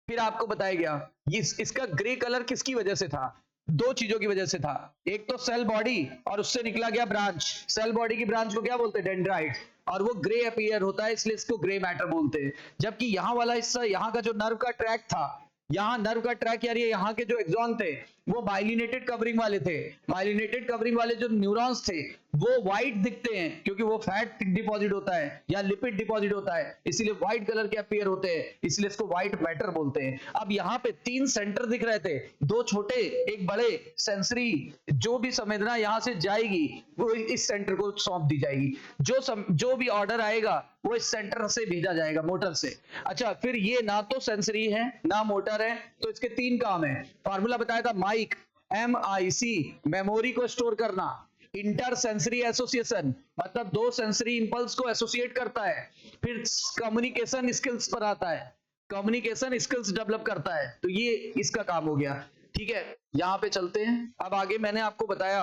फिर आपको बताया गया इसका ग्रे कलर किसकी वजह से था? 2 चीजों की वजह से था। एक तो सेल बॉडी और उससे निकला गया ब्रांच। सेल बॉडी की ब्रांच को क्या बोलते हैं? डेंड्राइट। और वो ग्रे अपीयर होता है, इसलिए इसको ग्रे मैटर बोलते हैं। जबकि यहां वाला हिस्सा, यहां का जो नर्व का ट्रैक था, यहां नर्व का ट्रैक यानी यहाँ के जो एक्सॉन थे वो माइलिनेटेड कवरिंग वाले थे। माइलिनेटेड कवरिंग वाले जो न्यूरॉन्स थे वो व्हाइट दिखते हैं क्योंकि वो फैट डिपॉजिट होता है या लिपिड डिपॉजिट होता है, इसीलिए व्हाइट कलर के अपीयर होते हैं, इसलिए इसको व्हाइट मैटर बोलते हैं। अब यहाँ पे 3 सेंटर दिख रहे थे, 2 छोटे एक बड़े। सेंसरी जो भी संवेदना यहां से जाएगी वो इस सेंटर को सौंप दी जाएगी। जो भी ऑर्डर आएगा वो इस सेंटर से भेजा जाएगा, मोटर से। अच्छा, फिर ये ना तो सेंसरी है ना मोटर है, तो इसके 3 काम है। फार्मूला बताया था माइक, MIC, मेमोरी को स्टोर करना। इंटर सेंसरी एसोसिएशन, मतलब 2 सेंसरी इंपल्स को एसोसिएट करता है। फिर कम्युनिकेशन स्किल्स पर आता है, कम्युनिकेशन स्किल्स डेवलप करता है। तो ये इसका काम हो गया। ठीक है, यहां पे चलते हैं। अब आगे मैंने आपको बताया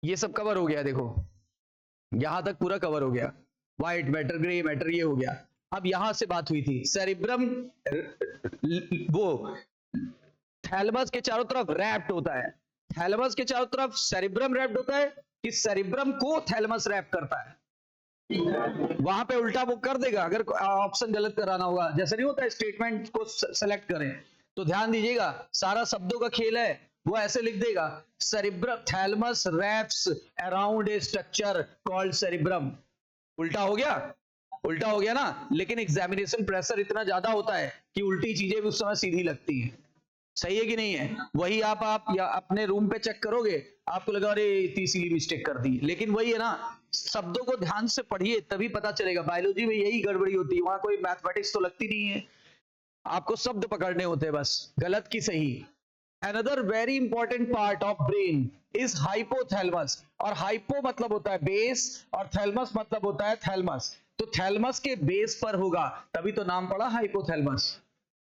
ये सब कवर हो गया, देखो यहां तक पूरा कवर हो गया। व्हाइट मैटर, ग्रे मैटर, ये हो गया। अब यहां से बात हुई थी सेरिब्रम, वो थैलेमस के चारों तरफ रैप्ड होता है। थैलेमस के चारों तरफ सेरिब्रम रैप्ड होता है कि सेरिब्रम को थैलेमस रैप करता है? वहां पे उल्टा वो कर देगा अगर ऑप्शन गलत कराना होगा। जैसे नहीं होता स्टेटमेंट को सेलेक्ट करें, तो ध्यान दीजिएगा सारा शब्दों का खेल है। वो ऐसे लिख देगा cerebrum thalamus wraps around a structure called cerebrum. उल्टा हो गया, उल्टा हो गया ना। लेकिन एग्जामिनेशन प्रेशर इतना ज्यादा होता है कि उल्टी चीजें भी उस समय सीधी लगती हैं। सही है कि नहीं है? वही आप या अपने रूम पे चेक करोगे, आपको लगा अरे इतनी सीली मिस्टेक कर दी। लेकिन वही है ना, शब्दों को ध्यान से पढ़िए तभी पता चलेगा। बायोलॉजी में यही गड़बड़ी होती है, वहां कोई मैथमेटिक्स तो लगती नहीं है, आपको शब्द पकड़ने होते हैं बस, गलत की सही। Another very important part of brain is hypothalamus। और हाइपो मतलब होता है बेस और थैलेमस मतलब होता है थैलेमस। तो थैलेमस के बेस पर होगा, तभी तो नाम पड़ा हाइपोथैलेमस।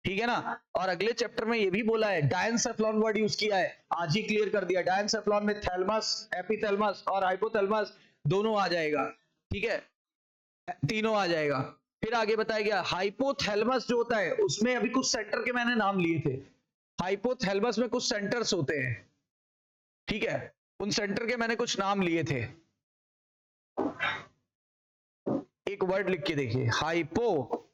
ठीक है ना। और अगले चैप्टर में ये भी बोला है, डायनसेफ्लॉन वर्ड यूज किया है, आज ही क्लियर कर दिया। डायनसेफ्लॉन में थैलेमस, एपिथैलेमस और हाइपोथैलेमस दोनों आ जाएगा। ठीक है, तीनों आ जाएगा। फिर आगे बताया गया हाइपोथैलेमस जो होता है उसमें अभी कुछ सेंटर के मैंने नाम लिए थे। हाइपोथैलेमस में कुछ सेंटर्स होते हैं, ठीक है, उन सेंटर के मैंने कुछ नाम लिए थे। एक वर्ड लिख के देखिए, हाइपोथैलेमस।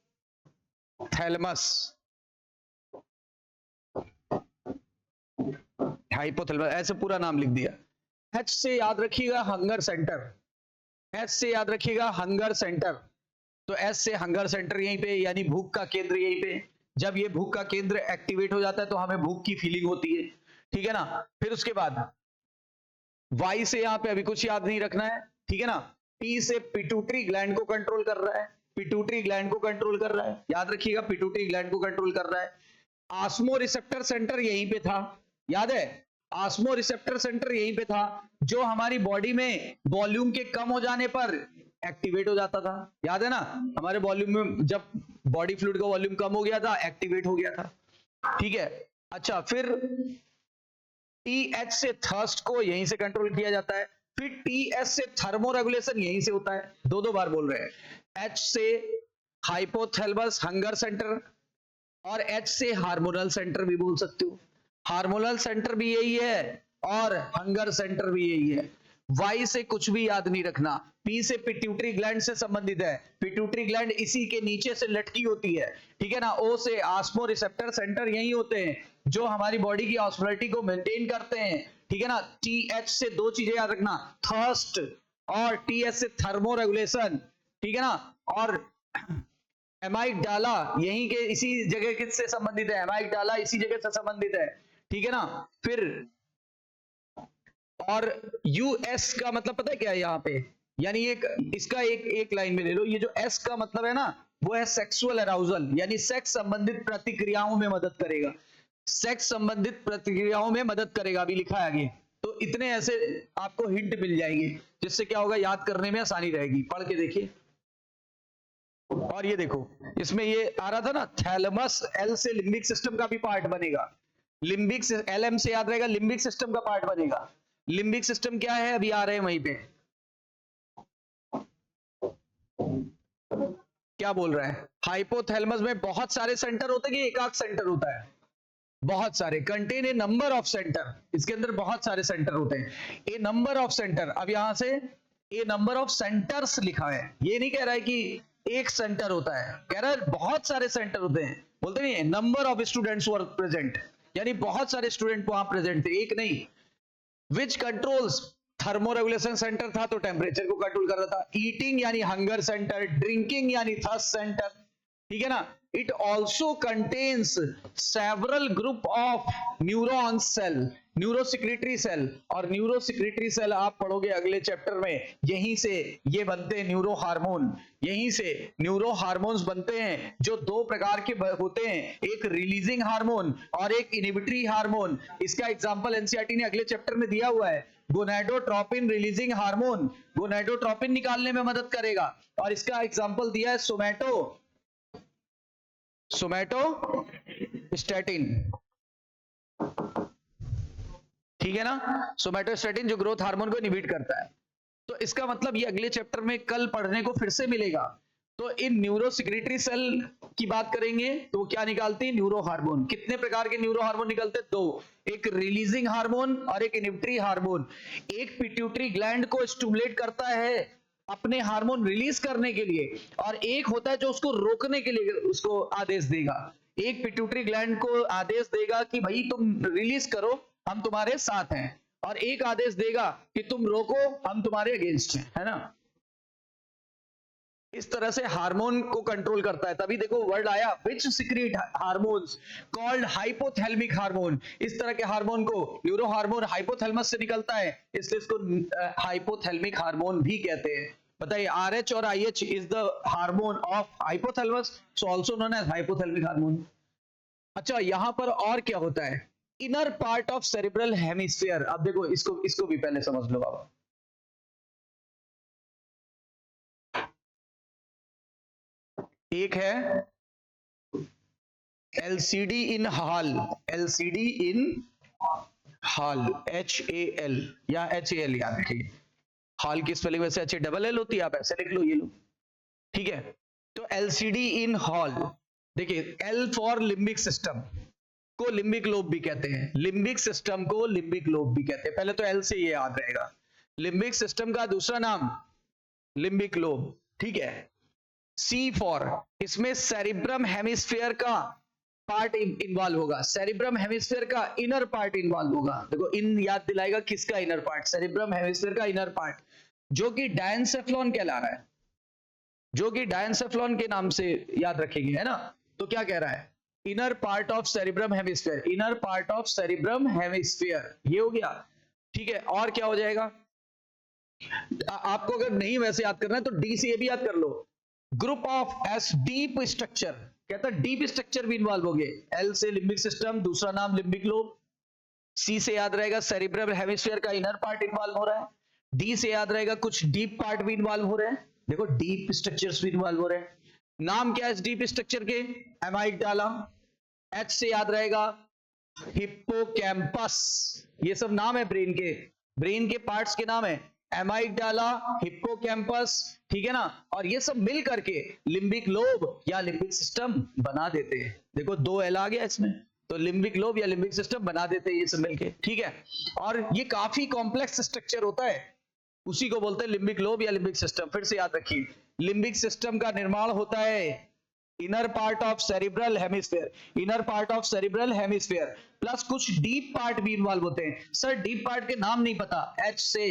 हाइपोथैलेमस ऐसे पूरा नाम लिख दिया। एच से याद रखिएगा हंगर सेंटर, एच से याद रखिएगा हंगर सेंटर। तो एस से हंगर सेंटर यहीं पे, यानी भूख का केंद्र यहीं पे। जब ये भूख का केंद्र एक्टिवेट हो जाता है तो हमें भूख की फीलिंग होती है, ठीक है ना। फिर उसके बाद वाई से यहां पे अभी कुछ याद नहीं रखना है, ठीक है ना। पी से पिट्यूटरी ग्लैंड को कंट्रोल कर रहा है, पिट्यूटरी ग्लैंड को कंट्रोल कर रहा है, याद रखिएगा पिट्यूटरी ग्लैंड को कंट्रोल कर रहा है। आस्मो रिसेप्टर सेंटर यहीं पे था, याद है, आस्मो रिसेप्टर सेंटर यहीं पे था, जो हमारी बॉडी में वॉल्यूम के कम हो जाने पर एक्टिवेट हो जाता था। याद है ना, हमारे वॉल्यूम में जब बॉडी फ्लूइड का वॉल्यूम कम हो गया था, एक्टिवेट हो गया था। ठीक है, अच्छा, फिर TH से थर्स्ट को यहीं से कंट्रोल किया जाता है, फिर TS से थर्मो रेगुलेशन यहीं से होता है, दो दो बार बोल रहे हैं। H से हाइपोथैलेमस हंगर सेंटर, और H से हार्मोनल सेंटर भी बोल सकते हो। हार्मोनल सेंटर भी यही है और हंगर सेंटर भी यही है। Y से कुछ भी याद नहीं रखना। P से पिट्यूटरी ग्लैंड से संबंधित है, पिट्यूटरी ग्लैंड इसी के नीचे से लटकी होती है, ठीक है ना। O से ऑस्मो रिसेप्टर सेंटर यही होते हैं जो हमारी बॉडी की ऑस्मोलिटी को मेंटेन करते हैं, ठीक है ना। TH से दो चीजें याद रखना, थर्स्ट, और TS से थर्मो रेगुलेशन, ठीक है ना। और एमाइक डाला यहीं के इसी जगह किससे संबंधित है, एमाइक डाला इसी जगह से संबंधित है, ठीक है ना। फिर और यूएस का मतलब पता है क्या है यहाँ पे, यानी एक इसका एक लाइन में ले लो, ये जो एस का मतलब है ना, वो है सेक्सुअल अराउजल, यानी सेक्स संबंधित प्रतिक्रियाओं में मदद करेगा, सेक्स संबंधित प्रतिक्रियाओं में मदद करेगा, अभी लिखा है आगे। तो इतने ऐसे आपको हिंट मिल जाएंगे जिससे क्या होगा, याद करने में आसानी रहेगी। पढ़ के देखिए। और ये देखो, इसमें ये आ रहा था ना, थैलेमस, एल से लिम्बिक सिस्टम का भी पार्ट बनेगा, लिम्बिक से, एलएम से याद रहेगा, लिम्बिक सिस्टम का पार्ट बनेगा। लिम्बिक सिस्टम क्या है, अभी आ रहे हैं वहीं पे। क्या बोल रहा है, हाइपोथैलेमस में बहुत सारे सेंटर होते हैं कि एक आध सेंटर होता है, बहुत सारे, contain a number of centre, इसके अंदर बहुत सारे सेंटर होते हैं, ए नंबर ऑफ सेंटर। अब यहां से ए नंबर ऑफ सेंटर्स लिखा है, ये नहीं कह रहा है कि एक सेंटर होता है, कह रहा है बहुत सारे सेंटर होते हैं, बोलते नहीं है number of students were present, यानी बहुत सारे स्टूडेंट वहां प्रेजेंट थे, एक नहीं। विच कंट्रोल्स, थर्मोरेगुलेशन सेंटर था तो टेम्परेचर को कंट्रोल कर रहा था, ईटिंग यानी हंगर सेंटर, ड्रिंकिंग यानी थर्स्ट सेंटर, ठीक है ना। It also contains several group of neuron cell, neurosecretory cell, और न्यूरोसिक्रेटरी सेल आप पढ़ोगे अगले चैप्टर में, यहीं से ये बनते हैं न्यूरो हार्मोन, यहीं से न्यूरो हार्मोन्स बनते हैं जो दो प्रकार के होते हैं, एक रिलीजिंग हार्मोन और एक इनहिबिटरी हार्मोन। इसका एग्जांपल एनसीईआरटी ने अगले चैप्टर में दिया हुआ है, गोनाडोट्रोपिन रिलीजिंग हार्मोन, गोनाडोट्रोपिन निकालने में मदद करेगा, और इसका एग्जांपल दिया है सोमैटोस्टैटिन, ठीक है ना, सोमैटोस्टैटिन जो ग्रोथ हार्मोन को इनहिबिट करता है। तो इसका मतलब ये अगले चैप्टर में कल पढ़ने को फिर से मिलेगा। तो इन न्यूरोसिक्रेटरी सेल की बात करेंगे तो क्या निकालती है, न्यूरो हार्मोन। कितने प्रकार के न्यूरो हार्मोन निकलते हैं, दो, एक रिलीजिंग हार्मोन और एक इनहिबिटरी हार्मोन। एक पिट्यूटरी ग्लैंड को स्टिमुलेट करता है अपने हार्मोन रिलीज करने के लिए, और एक होता है जो उसको रोकने के लिए उसको आदेश देगा। एक पिट्यूटरी ग्लैंड को आदेश देगा कि भाई तुम रिलीज करो, हम तुम्हारे साथ हैं, और एक आदेश देगा कि तुम रोको, हम तुम्हारे अगेंस्ट हैं, है ना। इस तरह से हार्मोन को कंट्रोल करता है। तभी देखो वर्ड आया which secrete hormones called hypothalamic hormone. इस तरह के हार्मोन को, न्यूरो हार्मोन हाइपोथैलेमस से निकलता है, इसलिए इसको हाइपोथैलेमिक हार्मोन भी कहते हैं। बताइए, आरएच और IH is the hormone of hypothalamus, so also known as hypothalamic hormone. अच्छा, यहां पर और क्या होता है, inner part of cerebral hemisphere. अब देखो इसको भी पहले समझ लो बाबा। एक है एलसीडी इन हॉल, एलसीडी इन हॉल, HAL या HAL याद रखिए। हॉल की स्पेलिंग वैसे HALL होती है, आप ऐसे लिख लो, ये लो, ठीक है। तो एलसीडी इन हॉल, देखिए एल फॉर लिम्बिक सिस्टम को लिम्बिक लोब भी कहते हैं, लिम्बिक सिस्टम को लिम्बिक लोब भी कहते हैं, पहले तो एल से ये याद रहेगा। लिम्बिक सिस्टम का दूसरा नाम लिम्बिक लोब, ठीक है। सी फॉर, इसमें सेरिब्रम हेमिस्फीयर का पार्ट इन्वॉल्व होगा, सेरिब्रम हेमिस्फीयर का इनर पार्ट इन्वॉल्व होगा। देखो इन याद दिलाएगा किसका इनर पार्ट, सेरिब्रम हेमिस्फीयर का इनर पार्ट, जो कि डायंसेफ्लॉन कहला रहा है, जो कि डायंसेफ्लॉन के नाम से याद रखेंगे, है ना। तो क्या कह रहा है, inner part of cerebrum hemisphere, inner part of cerebrum hemisphere, ये हो गया, ठीक है। और क्या हो जाएगा, आपको अगर नहीं वैसे याद करना है तो डी से ये भी याद कर लो, group of as deep structure, कहता है डीप स्ट्रक्चर भी इन्वॉल्व हो गए। एल से लिम्बिक सिस्टम, दूसरा नाम लिम्बिक लोब। सी से याद रहेगा सेरिब्रल हेमिस्फीयर का इनर पार्ट इन्वॉल्व हो रहा है। डी से याद रहेगा कुछ डीप पार्ट भी इन्वॉल्व हो रहे हैं, देखो डीप स्ट्रक्चर्स भी इन्वॉल्व हो रहे हैं। नाम क्या है इस डीप स्ट्रक्चर के, एमाइक डाला। एच से याद रहेगा हिप्पोकैम्पस, ये सब नाम है ब्रेन के पार्ट्स के नाम है, एमाइगडाला, हिप्पोकैम्पस, ठीक है ना। और ये सब मिल करके लिम्बिक लोब या लिम्बिक सिस्टम बना देते हैं। देखो 2 एल आ गया इसमें, तो लिम्बिक लोब या लिम्बिक सिस्टम बना देते हैं ये सब मिलके, ठीक है। और ये काफी कॉम्प्लेक्स स्ट्रक्चर होता है, उसी को बोलते हैं लिम्बिक लोब या लिम्बिक सिस्टम। फिर से याद रखिए, लिम्बिक सिस्टम का निर्माण होता है inner part of cerebral hemisphere, inner part of cerebral hemisphere, plus कुछ डीप पार्ट भी इन्वॉल्व होते हैं। सर डीप पार्ट के नाम नहीं पता, एच से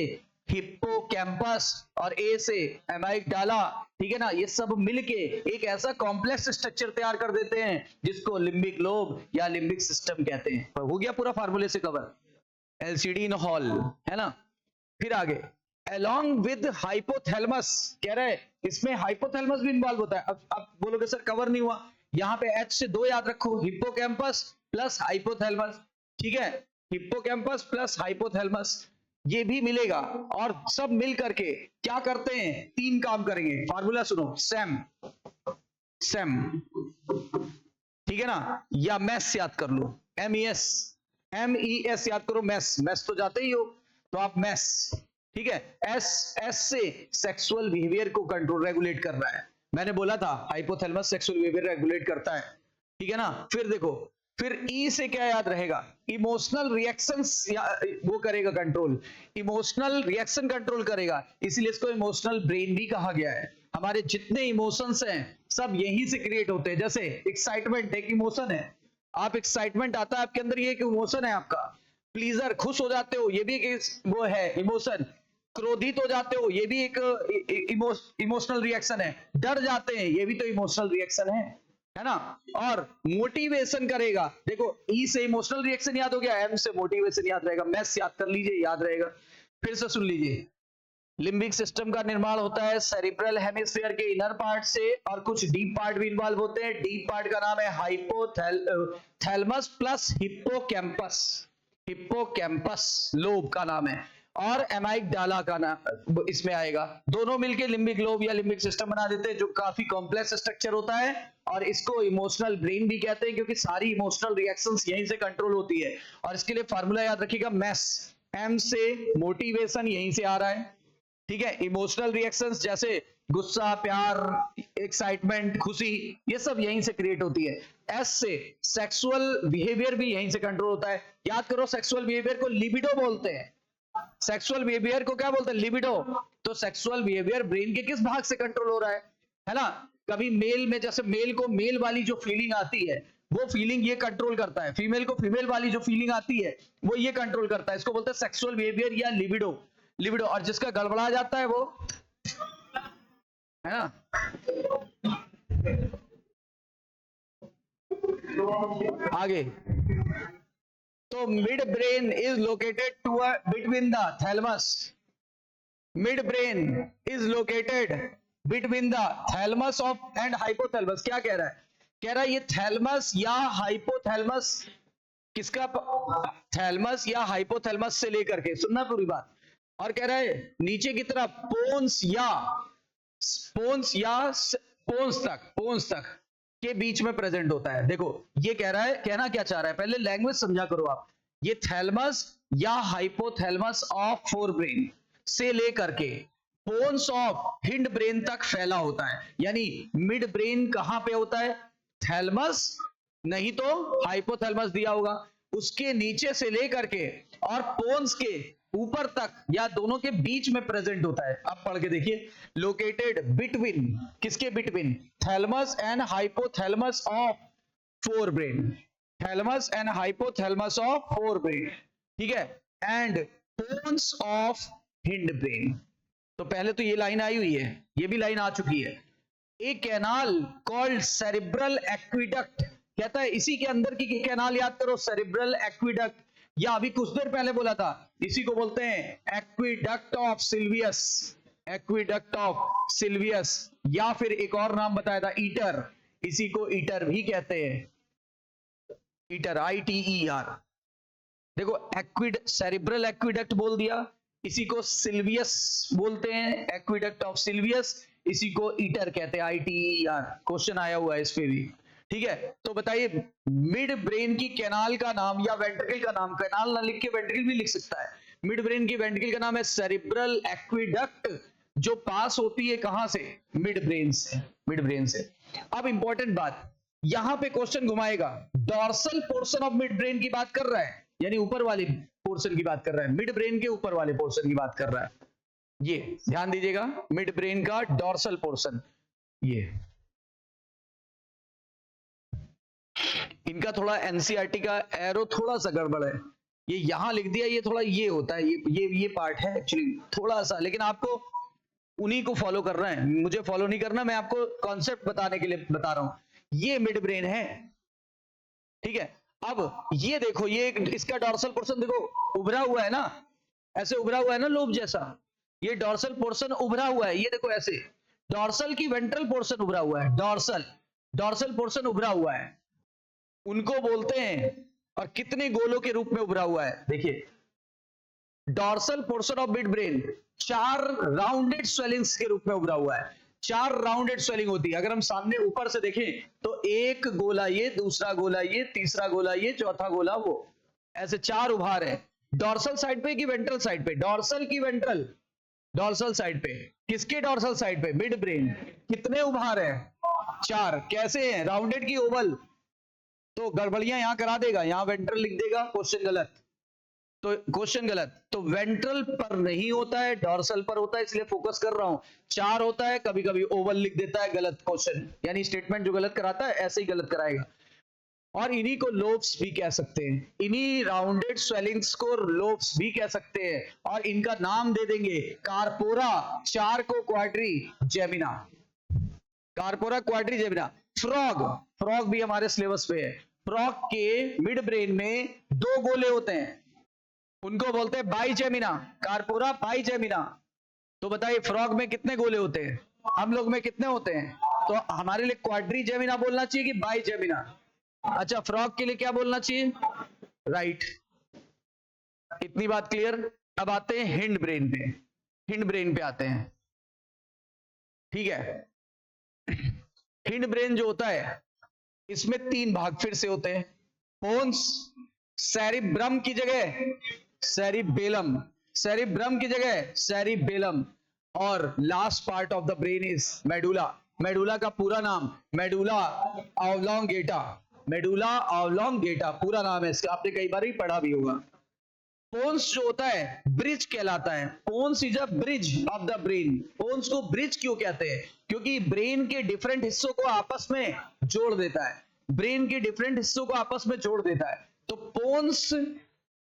हिप्पोकैम्पस और ए से एमाइगडाला, ठीक है ना। ये सब मिलके एक ऐसा कॉम्प्लेक्स स्ट्रक्चर तैयार कर देते हैं जिसको लिम्बिक लोब या लिम्बिक सिस्टम कहते हैं। हो गया पूरा फार्मूले से कवर, एलसीडी इन हॉल, है ना। फिर आगे, along with hypothalamus, कह रहे हैं इसमें हाइपोथैलेमस भी इन्वॉल्व होता है। अब बोलोगे सर कवर नहीं हुआ, यहाँ पे H से 2 याद रखो, हिप्पोकैम्पस प्लस हाइपोथैलेमस, ठीक है। हिप्पोकैम्पस प्लस हाइपोथैलेमस ये भी मिलेगा, और सब मिल करके क्या करते हैं, 3 काम करेंगे। फार्मूला सुनो, सेम सेम, ठीक है ना, या मैस याद कर लो, MES याद करो, मैस तो जाते ही हो, तो आप मैस, ठीक है। एस से सेक्सुअल बिहेवियर को कंट्रोल रेगुलेट कर रहा है, मैंने बोला था हाइपोथैलेमस सेक्सुअल बिहेवियर रेगुलेट करता है, ठीक है ना। फिर देखो, फिर ई से क्या याद रहेगा, इमोशनल रिएक्शंस वो करेगा कंट्रोल, इमोशनल रिएक्शन कंट्रोल करेगा, इसीलिए इसको इमोशनल ब्रेन भी कहा गया है। हमारे जितने इमोशंस हैं सब यहीं से क्रिएट होते हैं। जैसे एक्साइटमेंट एक इमोशन है, आप एक्साइटमेंट आता है आपके अंदर, ये एक इमोशन है आपका। प्लीजर, खुश हो जाते हो, ये भी एक वो है इमोशन। क्रोधित हो जाते हो, ये भी एक इमोशनल रिएक्शन है। डर जाते हैं, ये भी तो इमोशनल रिएक्शन है ना। और मोटिवेशन करेगा, देखो ई से इमोशनल रिएक्शन याद हो गया, एम से मोटिवेशन याद रहेगा, मैथ्स याद कर लीजिए, याद रहेगा। फिर से सुन लीजिए, लिम्बिक सिस्टम का निर्माण होता है सेरिब्रल हेमिस्फीयर के इनर पार्ट से, और कुछ डीप पार्ट भी इन्वॉल्व होते हैं। डीप पार्ट का नाम है hypothalamus plus hippocampus, hippocampus lobe का नाम है, और एमाइगडाला का नाम इसमें आएगा। दोनों मिलके लिम्बिक लोब या लिम्बिक सिस्टम बना देते हैं, जो काफी कॉम्प्लेक्स स्ट्रक्चर होता है, और इसको इमोशनल ब्रेन भी कहते हैं, क्योंकि सारी इमोशनल रिएक्शंस यहीं से कंट्रोल होती है। और इसके लिए फार्मूला याद रखिएगा, मैस, एम से मोटिवेशन यहीं से आ रहा है, ठीक है। इमोशनल रिएक्शंस जैसे गुस्सा, प्यार, एक्साइटमेंट, खुशी, ये सब यहीं से क्रिएट होती है। एस से सेक्सुअल बिहेवियर भी यहीं से कंट्रोल होता है। याद करो, सेक्सुअल बिहेवियर को लिबिडो बोलते हैं, सेक्सुअल बिहेवियर को क्या बोलते हैं, लिबिडो। तो सेक्सुअल बिहेवियर ब्रेन के किस भाग से कंट्रोल हो रहा है ना। कभी मेल में, जैसे मेल को मेल वाली जो फीलिंग आती है वो फीलिंग ये कंट्रोल करता है, फीमेल को फीमेल वाली जो फीलिंग आती है वो ये कंट्रोल करता है। इसको बोलते हैं सेक्सुअल बिहेवियर या लिबिडो, लिबिडो। और जिसका गड़बड़ा जाता है वो, है ना, आगे। तो mid brain is located between the thalamus, mid brain is located between the thalamus of and hypothalamus. क्या कह रहा है, कह रहा है ये थैलेमस या हाइपोथैलेमस, किसका, थैलेमस या हाइपोथैलेमस से लेकर के, सुनना पूरी बात। और कह रहा है नीचे की तरफ पोन्स या पोन्स तक के बीच में प्रेजेंट होता है। देखो ये कह रहा है, कहना क्या चाह रहा है, पहले लैंग्वेज समझा करो आप। ये थैलेमस या हाइपोथैलेमस ऑफ फोर ब्रेन से लेकर के पोन्स ऑफ हिंड ब्रेन तक फैला होता है। यानी मिड ब्रेन कहां पे होता है, थैलेमस, नहीं तो हाइपोथैलेमस दिया होगा, उसके नीचे से लेकर के और पोन्स के ऊपर तक या दोनों के बीच में प्रेजेंट होता है। आप पढ़ के देखिए, लोकेटेड बिटवीन, किसके between, thalamus and hypothalamus of fore brain, thalamus and hypothalamus of fore brain, ठीक है, and pons of hind brain. तो पहले तो ये लाइन आई हुई है, ये भी लाइन आ चुकी है। ए कैनाल कॉल्ड सेरिब्रल एक्विडक्ट, कहता है इसी के अंदर की कैनाल याद करो, सेरिब्रल एक्विडक्ट, या अभी कुछ देर पहले बोला था, इसी को बोलते हैं aqueduct of Silvius, aqueduct of Silvius, या फिर एक और नाम बताया था ईटर, इसी को ईटर भी कहते हैं, ईटर, ITER। देखो सेरिब्रल एक्विडक्ट बोल दिया, इसी को सिल्वियस बोलते हैं, एक्विडक्ट ऑफ सिल्वियस, इसी को ईटर कहते हैं, ITER। क्वेश्चन आया हुआ है इस पे भी, ठीक है, तो बताइए मिड ब्रेन की कैनाल का नाम या वेंट्रिकल का नाम, कैनाल ना लिख के वेंट्रिकल भी लिख सकता है। मिड ब्रेन की वेंट्रिकल का नाम है सेरिब्रल एक्विडक्ट, जो पास होती है कहां से, मिड ब्रेन से, मिड ब्रेन से। अब इंपॉर्टेंट बात, यहां पे क्वेश्चन घुमाएगा, dorsal portion of mid brain की बात कर रहा है, यानी ऊपर वाले पोर्शन की बात कर रहा है, मिड ब्रेन के ऊपर वाले पोर्शन की बात कर रहा है। ये ध्यान दीजिएगा, मिड ब्रेन का डॉर्सल पोर्शन, ये इनका थोड़ा एनसीईआरटी का एरो थोड़ा सा गड़बड़ है, ये यहां लिख दिया, ये थोड़ा ये होता है, ये पार्ट है एक्चुअली थोड़ा सा, लेकिन आपको उन्हीं को फॉलो करना है, मुझे फॉलो नहीं करना, मैं आपको कॉन्सेप्ट बताने के लिए बता रहा हूं। ये मिड ब्रेन है, ठीक है। अब ये देखो, ये इसका डॉर्सल पोर्शन देखो उभरा हुआ है ना, ऐसे उभरा हुआ है ना लोब जैसा, ये डॉर्सल पोर्शन उभरा हुआ है, ये देखो ऐसे, डॉर्सल की वेंट्रल पोर्शन उभरा हुआ है, डॉर्सल पोर्शन उभरा हुआ है, उनको बोलते हैं, और कितने गोलों के रूप में उभरा हुआ है, देखिए dorsal portion of mid brain 4 rounded swellings के रूप में उभरा हुआ है, 4 राउंडेड स्वेलिंग होती है। अगर हम सामने ऊपर से देखें तो एक गोला ये, दूसरा गोला ये, तीसरा गोला ये, चौथा गोला वो, ऐसे 4 उभार है। डॉर्सल साइड पे कि वेंट्रल साइड पे, डॉर्सल की वेंट्रल, डॉर्सल साइड पे, किसके डॉर्सल साइड पे, मिड ब्रेन। कितने उभार है, 4। कैसे हैं, राउंडेड की ओवल, तो गड़बड़ियां यहां करा देगा, यहां वेंट्रल लिख देगा, क्वेश्चन गलत, तो क्वेश्चन गलत, तो वेंट्रल पर नहीं होता है, डॉर्सल पर होता है, इसलिए फोकस कर रहा हूं। 4 होता है, कभी कभी ओवल लिख देता है, गलत क्वेश्चन, यानी स्टेटमेंट जो गलत कराता है ऐसे ही गलत कराएगा। और इन्हीं को लोब्स भी कह सकते हैं, इन्हीं राउंडेड स्वेलिंग्स को लोब्स भी कह सकते हैं, और इनका नाम दे देंगे corpora चार्को quadri जेमिना, corpora quadri जेमिना। Frog, frog भी हमारे सिलेबस पे है, फ्रॉग के मिड ब्रेन में 2 गोले होते हैं, उनको बोलते हैं बाइजेमिना, कार्पोरा बाइजेमिना। तो बताइए फ्रॉग में कितने गोले होते हैं, हम लोग में कितने होते हैं, तो हमारे लिए क्वाड्री जेमिना बोलना चाहिए कि बाइजेमिना। अच्छा, फ्रॉग के लिए क्या बोलना चाहिए, राइट। इतनी बात क्लियर। अब आते हैं हिंड ब्रेन पे, हिंड ब्रेन पे आते हैं, ठीक है। हिंड ब्रेन जो होता है इसमें 3 भाग फिर से होते हैं, पोन्स, सेरिब्रम की जगह सेरिबेलम, सेरिब्रम की जगह सेरिबेलम, और last part of the brain is medulla. Medulla का पूरा नाम मेडुला ऑब्लोंगेटा, मेडुला ऑब्लोंगेटा पूरा नाम है इसका, आपने कई बार ही पढ़ा भी होगा। पोन्स जो होता है ब्रिज कहलाता है, pons is a bridge of the brain. Pons को ब्रिज क्यों कहते हैं, क्योंकि ब्रेन के डिफरेंट हिस्सों को आपस में जोड़ देता है, ब्रेन के डिफरेंट हिस्सों को आपस में जोड़ देता है। तो पोन्स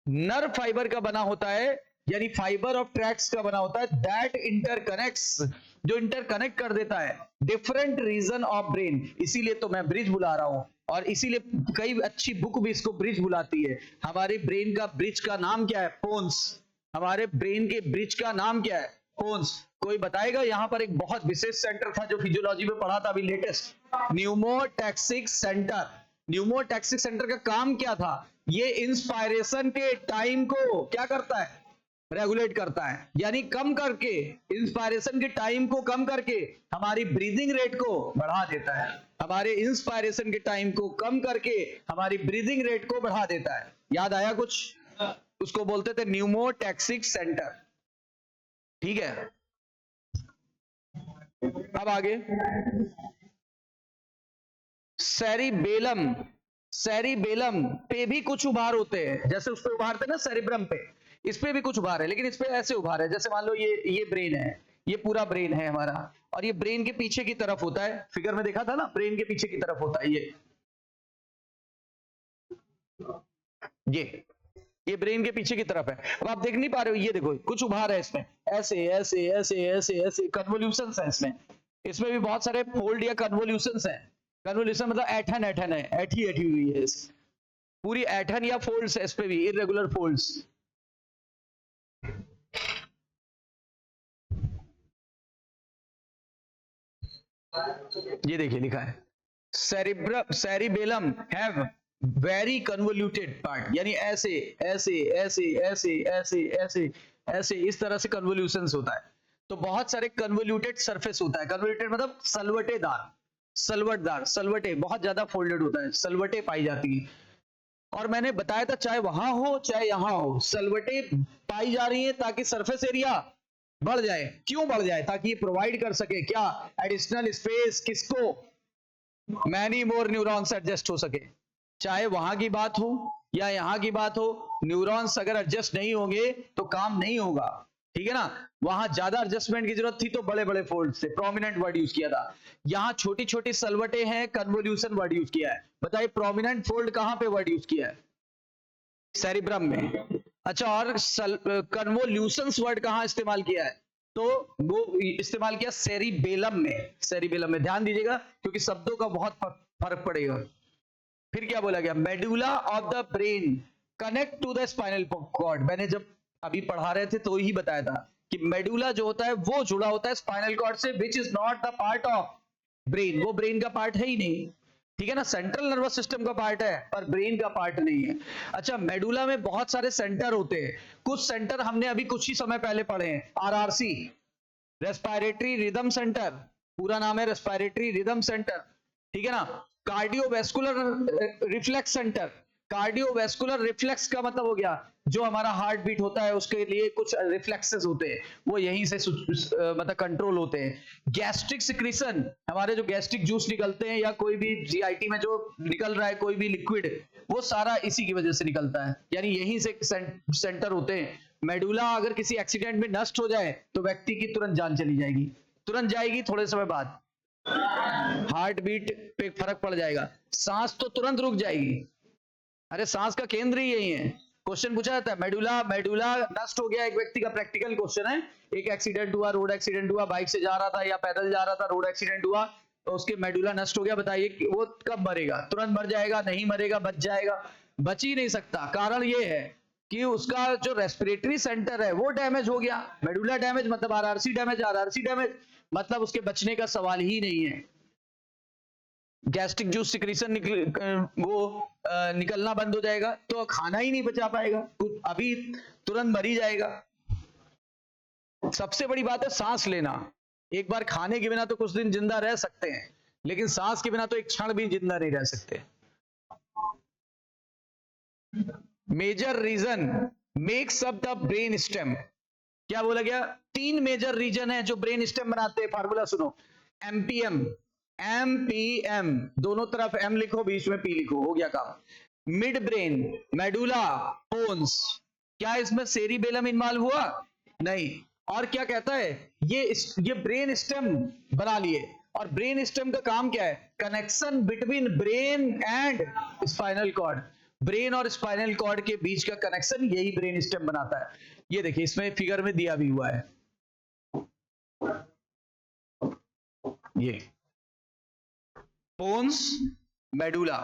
नर्व फाइबर का बना होता है, यानी फाइबर ऑफ ट्रैक्स का बना होता है, दैट इंटरकनेक्ट्स, जो इंटरकनेक्ट कर देता है डिफरेंट रीजन ऑफ ब्रेन, इसीलिए तो मैं ब्रिज बुला रहा हूं, और इसीलिए कई अच्छी बुक भी इसको ब्रिज बुलाती है। हमारे ब्रेन का ब्रिज का नाम क्या है, पोन्स, हमारे ब्रेन के ब्रिज का नाम क्या है, पोन्स। कोई बताएगा, यहां पर एक बहुत विशेष सेंटर था जो फिजियोलॉजी में पढ़ा था अभी latest, pneumotaxic centre. Pneumotaxic centre का काम क्या था, ये इंस्पायरेशन के टाइम को क्या करता है, रेगुलेट करता है, यानी कम करके, इंस्पायरेशन के टाइम को कम करके हमारी ब्रीदिंग रेट को बढ़ा देता है, हमारे इंस्पायरेशन के टाइम को कम करके हमारी ब्रीदिंग रेट को बढ़ा देता है। याद आया कुछ, उसको बोलते थे न्यूमोटैक्सिक सेंटर, ठीक है। अब आगे सेरिबेलम, सेरिबेलम पे भी कुछ उभार होते हैं, जैसे उस पे उभार थे ना सेरिब्रम पे, इस पे भी कुछ उभार है, लेकिन इस पे ऐसे उभार है, जैसे मान लो ये ब्रेन है, ये पूरा ब्रेन है हमारा, और ये ब्रेन के पीछे की तरफ होता है, फिगर में देखा था ना, ब्रेन के पीछे की तरफ होता है ये ब्रेन के पीछे की तरफ है। अब आप देख नहीं पा रहे हो, ये देखो कुछ उभार है इसमें, ऐसे ऐसे ऐसे ऐसे ऐसे कन्वोल्यूशंस है इसमें, इसमें भी बहुत सारे फोल्ड या कन्वोल्यूशंस हैं। कन्वोल्यूशन मतलब ऐठन, ऐठन है, ऐठी ऐठी हुई है, पूरी ऐठन या फोल्ड्स है, इस पे भी इरेगुलर फोल्ड्स। ये देखिए लिखा है cerebellum have very convoluted part, यानी ऐसे ऐसे ऐसे ऐसे ऐसे ऐसे ऐसे इस तरह से कन्वोल्यूशंस होता है। तो बहुत सारे कन्वोल्यूटेड सरफेस होता है, कन्वोल्यूटेड मतलब सलवटेदार, सलवटदार, सलवटे बहुत ज्यादा फोल्डेड होता है, सलवटे पाई जाती है। और मैंने बताया था चाहे वहां हो चाहे यहां हो, सलवटे पाई जा रही है ताकि सरफेस एरिया बढ़ जाए। क्यों बढ़ जाए? ताकि ये प्रोवाइड कर सके क्या? एडिशनल स्पेस किसको? मैनी मोर न्यूरॉन्स एडजस्ट हो सके। चाहे वहां की बात हो या यहां की बात हो, न्यूरॉन्स अगर एडजस्ट नहीं होंगे तो काम नहीं होगा, ठीक है ना। वहां ज्यादा एडजस्टमेंट की जरूरत थी तो बड़े बड़े फोल्ड से प्रोमिनेंट वर्ड यूज किया था। यहां छोटी छोटी सलवटे हैं, कन्वोल्यूशन वर्ड यूज किया है। बताइए प्रोमिनेंट फोल्ड कहां पे वर्ड यूज किया है? सेरिब्रम में। अच्छा, और कन्वोल्यूशंस वर्ड कहां इस्तेमाल किया है? तो वो इस्तेमाल किया सेरिबेलम में। सेरिबेलम में ध्यान दीजिएगा क्योंकि शब्दों का बहुत फर्क पड़ेगा। फिर क्या बोला गया? Medulla of the brain connect to the spinal cord. मैंने जब अभी पढ़ा रहे थे तो ही बताया था कि मेडुला जो होता है वो जुड़ा होता है स्पाइनल कॉर्ड से, which is not the part of brain. वो ब्रेन का पार्ट है ही नहीं, ठीक है ना। सेंट्रल नर्वस सिस्टम का पार्ट है पर ब्रेन का पार्ट नहीं है। अच्छा, मेडुला में बहुत सारे सेंटर होते हैं। कुछ सेंटर हमने अभी कुछ ही समय पहले पढ़े हैं। आरआरसी, रेस्पिरेटरी रिदम सेंटर, पूरा नाम है रेस्पिरेटरी रिदम सेंटर, ठीक है ना। Cardiovascular reflex centre. Cardiovascular reflex का मतलब हो गया जो हमारा हार्ट बीट होता है उसके लिए कुछ रिफ्लेक्सेस होते हैं, वो यहीं से मतलब कंट्रोल होते हैं। गैस्ट्रिक सिक्रीशन, हमारे जो गैस्ट्रिक जूस निकलते हैं या कोई भी जीआईटी में जो निकल रहा है कोई भी लिक्विड, वो सारा इसी की वजह से निकलता है, यानी यहीं से सेंटर होते हैं। मेडुला अगर किसी एक्सीडेंट में नष्ट हो जाए तो व्यक्ति की तुरंत जान चली जाएगी, तुरंत जाएगी, थोड़े समय बाद हार्ट बीट पे फर्क पड़ जाएगा, सांस तो तुरंत रुक जाएगी। अरे सांस का केंद्र ही यही है। क्वेश्चन पूछा जाता है मेडुला नष्ट हो गया, एक व्यक्ति का प्रैक्टिकल क्वेश्चन है। एक एक्सीडेंट हुआ, रोड एक्सीडेंट हुआ, बाइक से जा रहा था या पैदल जा रहा था, रोड एक्सीडेंट हुआ तो उसके मेडुला नष्ट हो गया। बताइए वो कब मरेगा? तुरंत मर जाएगा? नहीं मरेगा, बच जाएगा? बच ही नहीं सकता। कारण ये है कि उसका जो रेस्पिरेटरी सेंटर है वो डैमेज हो गया। मेडुला डैमेज मतलब आरआरसी डैमेज, आरआरसी डैमेज मतलब उसके बचने का सवाल ही नहीं है। गैस्ट्रिक जूस सिक्रीशन निकलना बंद हो जाएगा तो खाना ही नहीं बचा पाएगा, अभी तुरंत मर ही जाएगा। सबसे बड़ी बात है सांस लेना। एक बार खाने के बिना तो कुछ दिन जिंदा रह सकते हैं, लेकिन सांस के बिना तो एक क्षण भी जिंदा नहीं रह सकते। Major region makes up the brain stem. क्या बोला गया? 3 मेजर रीजन है जो ब्रेन स्टेम बनाते हैं। फार्मूला सुनो, एमपीएम, एमपीएम, दोनों तरफ एम लिखो, बीच में पी लिखो, हो गया काम। Mid brain, medulla, pons. क्या इसमें सेरिबेलम इन्वॉल्व हुआ? नहीं। और क्या कहता है? ये ब्रेन स्टेम बना लिए। और ब्रेन स्टेम का काम क्या है? Connection between brain and spinal cord. Brain और स्पाइनल कॉर्ड के बीच का कनेक्शन यही ब्रेन स्टेम बनाता है। ये देखिए इसमें फिगर में दिया भी हुआ है, ये पोन्स मेडुला,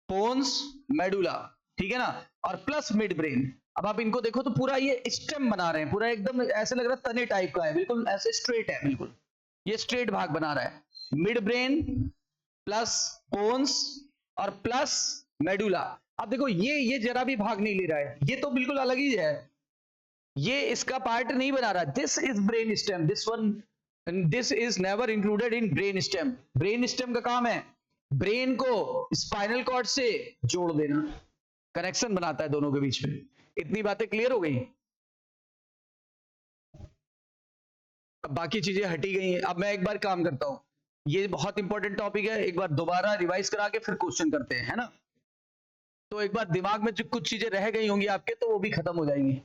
पोन्स मेडुला, ठीक है ना, और प्लस मिड ब्रेन। अब आप इनको देखो तो पूरा ये स्टेम बना रहे हैं, पूरा एकदम ऐसे लग रहा है तने टाइप का है, बिल्कुल ऐसे स्ट्रेट है, बिल्कुल ये स्ट्रेट भाग बना रहा है। मिड ब्रेन प्लस पोन्स और प्लस मेडुला। अब देखो ये जरा भी भाग नहीं ले रहा है, ये तो बिल्कुल अलग ही है, ये इसका पार्ट नहीं बना रहा। This is brain stem, this is never included in brain stem. Brain stem का काम है ब्रेन को स्पाइनल कॉर्ड से जोड़ देना, कनेक्शन बनाता है दोनों के बीच में। इतनी बातें क्लियर हो गई? अब बाकी चीजें हटी गई हैं। अब मैं एक बार काम करता हूं, ये बहुत इंपॉर्टेंट टॉपिक है, एक बार दोबारा रिवाइज करा के फिर क्वेश्चन करते हैं, है ना। तो एक बार दिमाग में जो कुछ चीजें रह गई होंगी आपके तो वो भी खत्म हो जाएंगी।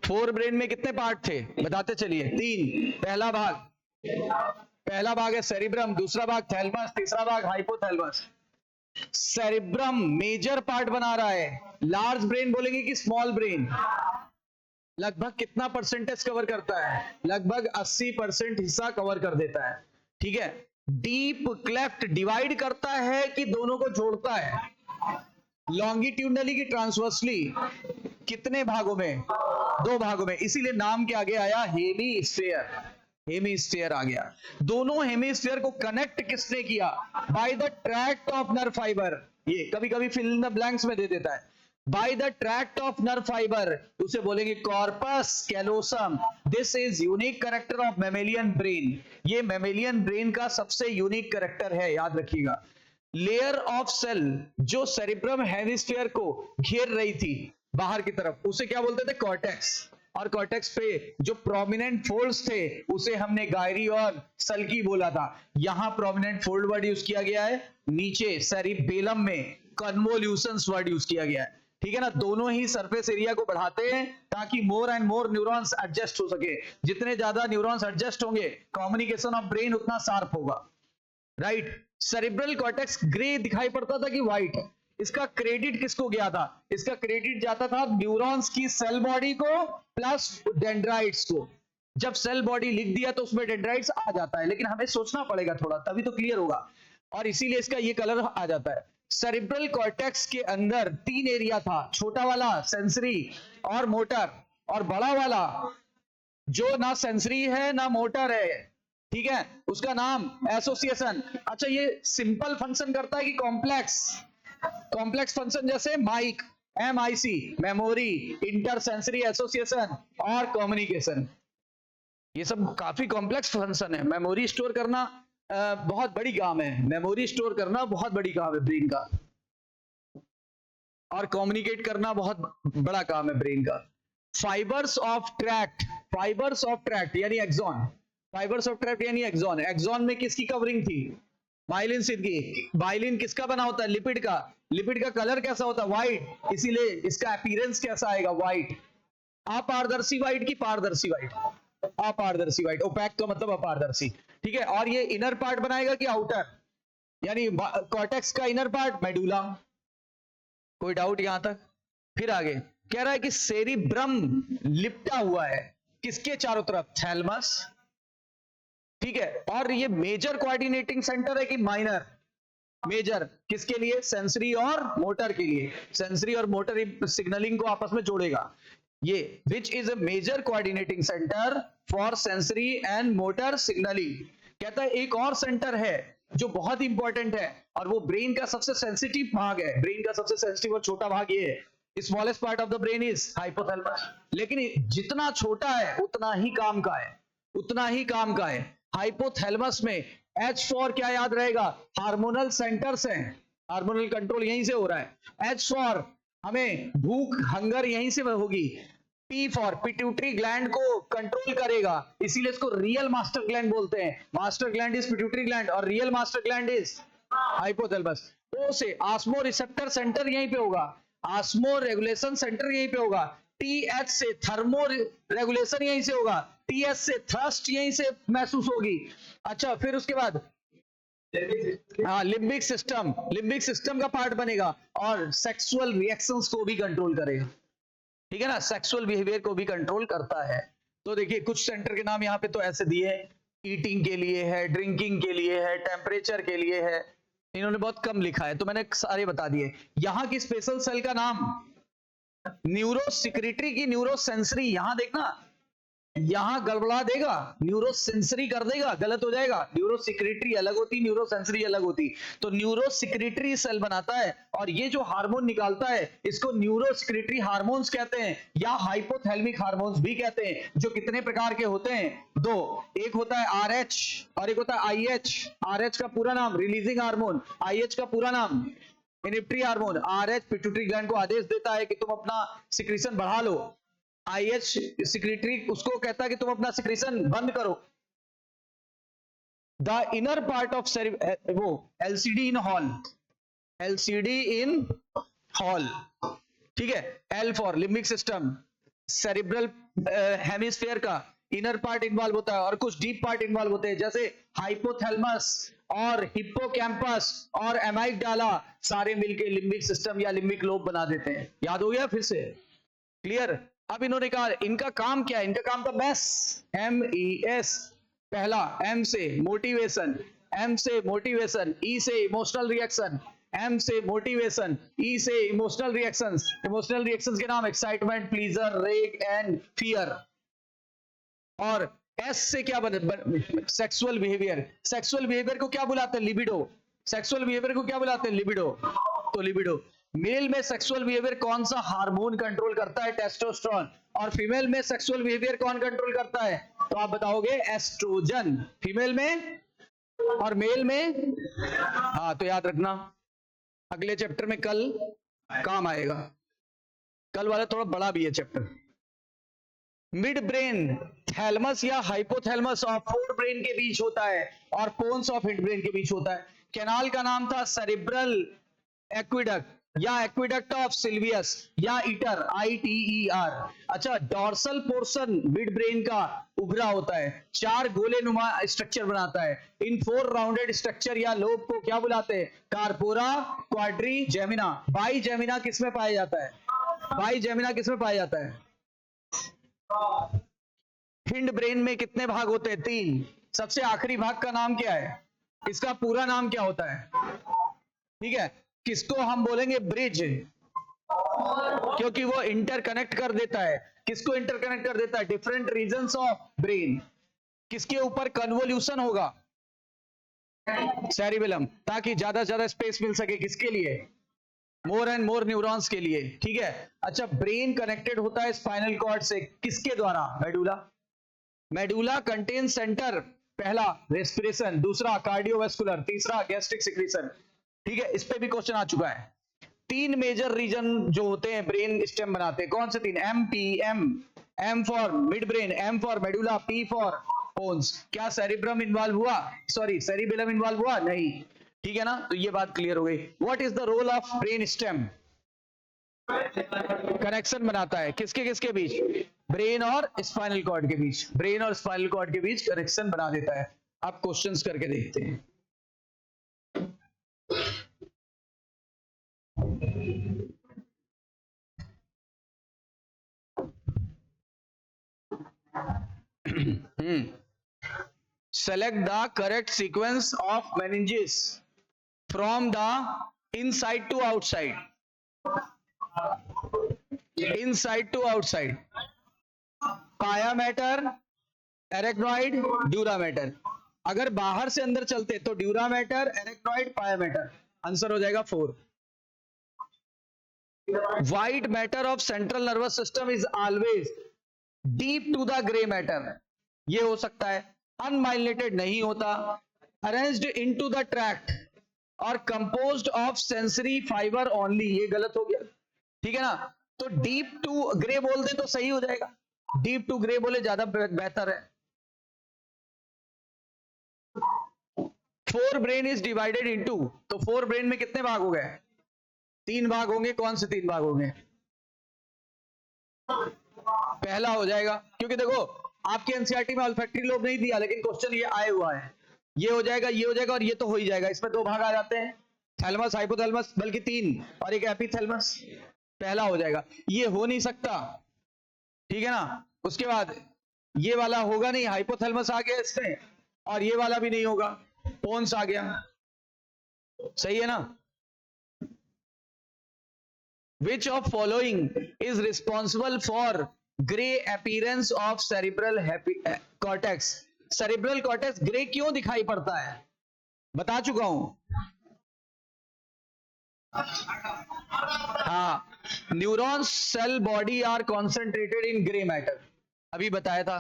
फोर ब्रेन में कितने पार्ट थे बताते चलिए? 3। पहला भाग है सेरिब्रम, दूसरा भाग थैलेमस, तीसरा भाग हाइपोथैलेमस। सेरिब्रम मेजर पार्ट बना रहा है। लार्ज ब्रेन बोलेंगे कि स्मॉल ब्रेन? लगभग कितना परसेंटेज कवर करता है? लगभग 80% हिस्सा कवर कर देता है, ठीक है। डीप क्लेफ्ट डिवाइड करता है कि दोनों को जोड़ता है? लॉन्गिट्यूडनली की ट्रांसवर्सली? कितने भागों में? 2 भागों में, इसीलिए नाम के आगे आया हेमीस्फीयर। हेमीस्फीयर आ गया। दोनों हेमीस्फीयर को कनेक्ट किसने किया? By the tract of nerve fibre. ये कभी कभी फिल इन द ब्लैंक्स में दे देता है, by the tract of nerve fibre, उसे बोलेंगे corpus callosum. This is unique character of mammalian brain, ये मैमेलियन ब्रेन का सबसे यूनिक कैरेक्टर है, याद रखिएगा। लेयर ऑफ सेल जो सेरिब्रम हेमिस्फीयर को घेर रही थी बाहर की तरफ, उसे क्या बोलते थे, कॉर्टेक्स। और कॉर्टेक्स पे जो प्रोमिनेंट फोल्ड्स थे उसे हमने गायरी और सल्की बोला था। यहां प्रोमिनेंट फोल्ड वर्ड यूज किया गया है, नीचे सेरिबेलम में कन्वोल्यूशंस वर्ड यूज किया गया है, ठीक है ना। दोनों ही सरफेस एरिया को बढ़ाते हैं ताकि more and more neurons adjust हो सके। जितने ज्यादा न्यूरॉन्स एडजस्ट होंगे, कम्युनिकेशन ऑफ ब्रेन उतना शार्प होगा, राइट। सेरिब्रल कॉर्टेक्स ग्रे दिखाई पड़ता था कि व्हाइट, इसका क्रेडिट किसको गया था, इसका क्रेडिट जाता था न्यूरॉन्स की सेल बॉडी को प्लस डेंड्राइट्स को। जब सेल बॉडी लिख दिया तो उसमें डेंड्राइट्स आ जाता है, लेकिन हमें सोचना पड़ेगा थोड़ा, तभी तो क्लियर होगा, और इसीलिए इसका ये कलर आ जाता है। सेरिब्रल कॉर्टेक्स के अंदर 3 एरिया था, छोटा वाला सेंसरी और मोटर, और बड़ा वाला जो ना सेंसरी है ना मोटर है, ठीक है, उसका नाम एसोसिएशन। अच्छा, ये सिंपल फंक्शन करता है कि कॉम्प्लेक्स, कॉम्प्लेक्स फंक्शन जैसे माइक, MIC, मेमोरी, इंटरसेंसरी एसोसिएशन और कम्युनिकेशन, ये सब काफी कॉम्प्लेक्स फंक्शन है। मेमोरी स्टोर करना बहुत बड़ी काम है, मेमोरी स्टोर करना बहुत बड़ी काम है ब्रेन का, और कम्युनिकेट करना बहुत बड़ा काम है ब्रेन का। Fibres of tract, fibres of tract यानी एक्सॉन, फाइबर्स ऑफ ट्रैक्ट यानी एक्सॉन। एक्सॉन में किसकी कवरिंग थी, माइलिन सिद की। माइलिन किसका बना होता है, लिपिड का। लिपिड का कलर कैसा होता है, व्हाइट, इसीलिए इसका अपीयरेंस कैसा आएगा, व्हाइट। अपारदर्शी व्हाइट की पारदर्शी व्हाइट, अपारदर्शी व्हाइट, ओपैक का मतलब अपारदर्शी, ठीक है। और ये इनर पार्ट बनाएगा कि आउटर, यानी कॉर्टेक्स का इनर पार्ट मेडुला। कोई डाउट यहां तक? फिर आगे कह रहा है कि सेरिब्रम लिपटा हुआ है किसके चारों तरफ, थैलमस, ठीक है। और ये मेजर कोऑर्डिनेटिंग सेंटर है कि माइनर, मेजर किसके लिए, सेंसरी और मोटर के लिए। सेंसरी और मोटर सिग्नलिंग को आपस में जोड़ेगा ये, which is a major coordinating centre for sensory and motor signalling. कहता है एक और सेंटर है जो बहुत इंपॉर्टेंट है, और वो ब्रेन का सबसे सेंसिटिव भाग है। ब्रेन का सबसे सेंसिटिव और छोटा भाग ये है, smallest part of the brain is hypothalamus. लेकिन जितना छोटा है उतना ही काम का है, उतना ही काम का है। हाइपोथैलेमस में H4 क्या याद रहेगा, हार्मोनल सेंटर्स हैं, हार्मोनल कंट्रोल यहीं से हो रहा है। H4 हमें भूख, हंगर यहीं से होगी। P फॉर पिट्यूटरी ग्लैंड को कंट्रोल करेगा, इसीलिए इसको रियल मास्टर ग्लैंड बोलते हैं। Master gland is pituitary gland और real master gland is hypothalamus. O से ऑस्मो रिसेप्टर सेंटर यहीं पे होगा, ऑस्मो रेगुलेशन सेंटर यहीं पे होगा। TH से थर्मो रेगुलेशन यहीं से होगा, TS से थ्रस्ट यहीं से महसूस होगी। अच्छा, फिर उसके बाद हाँ लिम्बिक सिस्टम, लिम्बिक सिस्टम का पार्ट बनेगा और सेक्सुअल रिएक्शंस को भी कंट्रोल करेगा, ठीक है ना, सेक्सुअल बिहेवियर को भी कंट्रोल करता है। तो देखिए कुछ सेंटर के नाम यहाँ पे तो ऐसे दिए हैं, ईटिंग के लिए है, ड्रिंकिंग के लिए है, टेम्परेचर के लिए है, इन्होंने बहुत कम लिखा है तो मैंने सारे बता दिए। यहाँ की स्पेशल सेल का नाम न्यूरो सिक्रेटरी की न्यूरो सेंसरी, यहां देखना, यहां गड़बड़ा देगा, न्यूरो सेंसरी कर देगा, गलत हो जाएगा। न्यूरो सिक्रेटरी अलग होती, न्यूरो सेंसरी अलग होती, तो न्यूरो सिक्रेटरी सेल बनाता है, और ये जो हार्मोन निकालता है इसको न्यूरो सिक्रेटरी हार्मोन्स कहते हैं, या हाइपोथैलेमिक हार्मोन्स भी कहते हैं, जो कितने प्रकार के होते हैं, 2, एक होता है RH और एक होता है IH। RH का पूरा नाम रिलीजिंग हार्मोन, IH का पूरा नाम इनिप्टी हार्मोन। RH पिट्यूटरी ग्लैंड को आदेश देता है कि तुम अपना सिक्रीशन बढ़ा लो, IH सिक्रेटरी उसको कहता है कि तुम अपना सिक्रीशन बंद करो। द इनर पार्ट ऑफ वो LCD इन हॉल, LCD इन हॉल, ठीक है। L for limbic system, cerebral hemisphere का इनर पार्ट इन्वॉल्व होता है, और कुछ डीप पार्ट इन्वॉल्व होते हैं जैसे हाइपोथैलेमस और हिप्पोकैम्पस और एमाइगडाला, सारे मिलके लिम्बिक सिस्टम या लिम्बिक लोब बना देते हैं। याद हो गया फिर से, क्लियर? अब इन्होंने कहा इनका काम क्या है, इनका काम था MES, MES। पहला M से मोटिवेशन, M से मोटिवेशन, E से इमोशनल रिएक्शन, M से मोटिवेशन, E से इमोशनल रिएक्शंस। इमोशनल रिएक्शंस के नाम एक्साइटमेंट, प्लीजर, रेग एंड फियर। और S से क्या सेक्सुअल बिहेवियर। सेक्सुअल बिहेवियर को क्या बुलाते हैं, लिबिडो। सेक्सुअल बिहेवियर को क्या बुलाते हैं, लिबिडो। तो लिबिडो मेल में सेक्सुअल बिहेवियर कौन सा हार्मोन कंट्रोल करता है? टेस्टोस्टेरोन। और फीमेल में सेक्सुअल बिहेवियर कौन कंट्रोल करता है? तो आप बताओगे एस्ट्रोजन। फीमेल में और मेल में। हाँ तो याद रखना, अगले चैप्टर में कल काम आएगा। कल वाला थोड़ा बड़ा भी है चैप्टर। मिड ब्रेन थैलमस या हाइपोथैलमस ऑफ फोर ब्रेन के बीच होता है और पोन्स ऑफ हिंड ब्रेन के बीच होता है। कैनाल का नाम था सेरिब्रल एक्विडक्ट या एक्विडक्ट ऑफ सिल्वियस या ईटर, ITER। अच्छा, डॉर्सल पोर्शन मिड ब्रेन का उभरा होता है, 4 गोले नुमा स्ट्रक्चर बनाता है। इन 4 राउंडेड स्ट्रक्चर या लोब को क्या बुलाते हैं? Corpora, quadri जेमिना। बाई जेमिना किसमें पाया जाता है? बाई जेमिना किसमें पाया जाता है? हिंड ब्रेन में कितने भाग होते हैं? 3। सबसे आखिरी भाग का नाम क्या है? इसका पूरा नाम क्या होता है? ठीक है, किसको हम बोलेंगे ब्रिज, क्योंकि वो इंटरकनेक्ट कर देता है। किसको इंटरकनेक्ट कर देता है? Different regions of brain. किसके ऊपर कन्वोल्यूशन होगा? सेरिबेलम, ताकि ज्यादा से ज्यादा स्पेस मिल सके। किसके लिए? मोर एंड मोर न्यूरॉन्स के लिए। ठीक है। अच्छा, ब्रेन कनेक्टेड होता है स्पाइनल कॉर्ड से किसके द्वारा? मेडुला। मेडुला कंटेन सेंटर, पहला रेस्पिरेशन, दूसरा कार्डियोवास्कुलर, तीसरा गैस्ट्रिक सिक्रीशन। ठीक है, इस पे भी क्वेश्चन आ चुका है। 3 मेजर रीजन जो होते हैं ब्रेन स्टेम बनाते हैं, कौन से 3? MPM, M for mid brain, M for medulla, P for pons. क्या सेरिब्रम इन्वॉल्व हुआ? सॉरी, सेरिबेलम इन्वॉल्व हुआ? नहीं। ठीक है ना, तो ये बात क्लियर हो गई। What is the role of brain stem? Connection बनाता है किसके किसके बीच? ब्रेन और स्पाइनल कॉर्ड के बीच। ब्रेन और स्पाइनल कॉर्ड के बीच कनेक्शन बना देता है। आप क्वेश्चंस करके देखते हैं। Select the correct sequence of meninges from the inside to outside. Inside to outside. Pia mater, arachnoid, dura mater. अगर बाहर से अंदर चलते तो dura mater, arachnoid, pia mater. Answer हो जाएगा 4। White matter of central nervous system is always deep to the grey matter. ये हो सकता है। अनमाइलिनेटेड नहीं होता। अरेंज्ड इनटू द ट्रैक्ट और composed of sensory fibre only. ये गलत हो गया। ठीक है ना, तो डीप टू ग्रे बोल दे तो सही हो जाएगा। डीप टू ग्रे बोले ज्यादा बेहतर है। 4 ब्रेन इज डिवाइडेड इनटू, तो 4 ब्रेन में कितने भाग हो गए? 3 भाग होंगे। कौन से 3 भाग होंगे? पहला हो जाएगा, क्योंकि देखो आपके एनसीईआरटी में ऑल्फैक्टरी लोब नहीं दिया, लेकिन क्वेश्चन ये आए हुआ है। ये हो जाएगा, ये हो जाएगा और ये तो हो ही जाएगा। इसमें 2 भाग आ जाते हैं, थैलमस, हाइपोथैलमस, बल्कि 3, और एक एपिथैलमस। पहला हो जाएगा। ये हो नहीं सकता। ठीक है ना, उसके बाद ये वाला होगा नहीं, हाइपोथैलमस आ गया इसमें, और ये वाला भी नहीं होगा, पोन्स आ गया। सही है ना? Which of following is responsible for gray appearance of cerebral cortex? Cerebral cortex grey क्यों दिखाई पड़ता है? बता चुका हूं। हाँ, neurons cell body are concentrated in grey matter, अभी बताया था।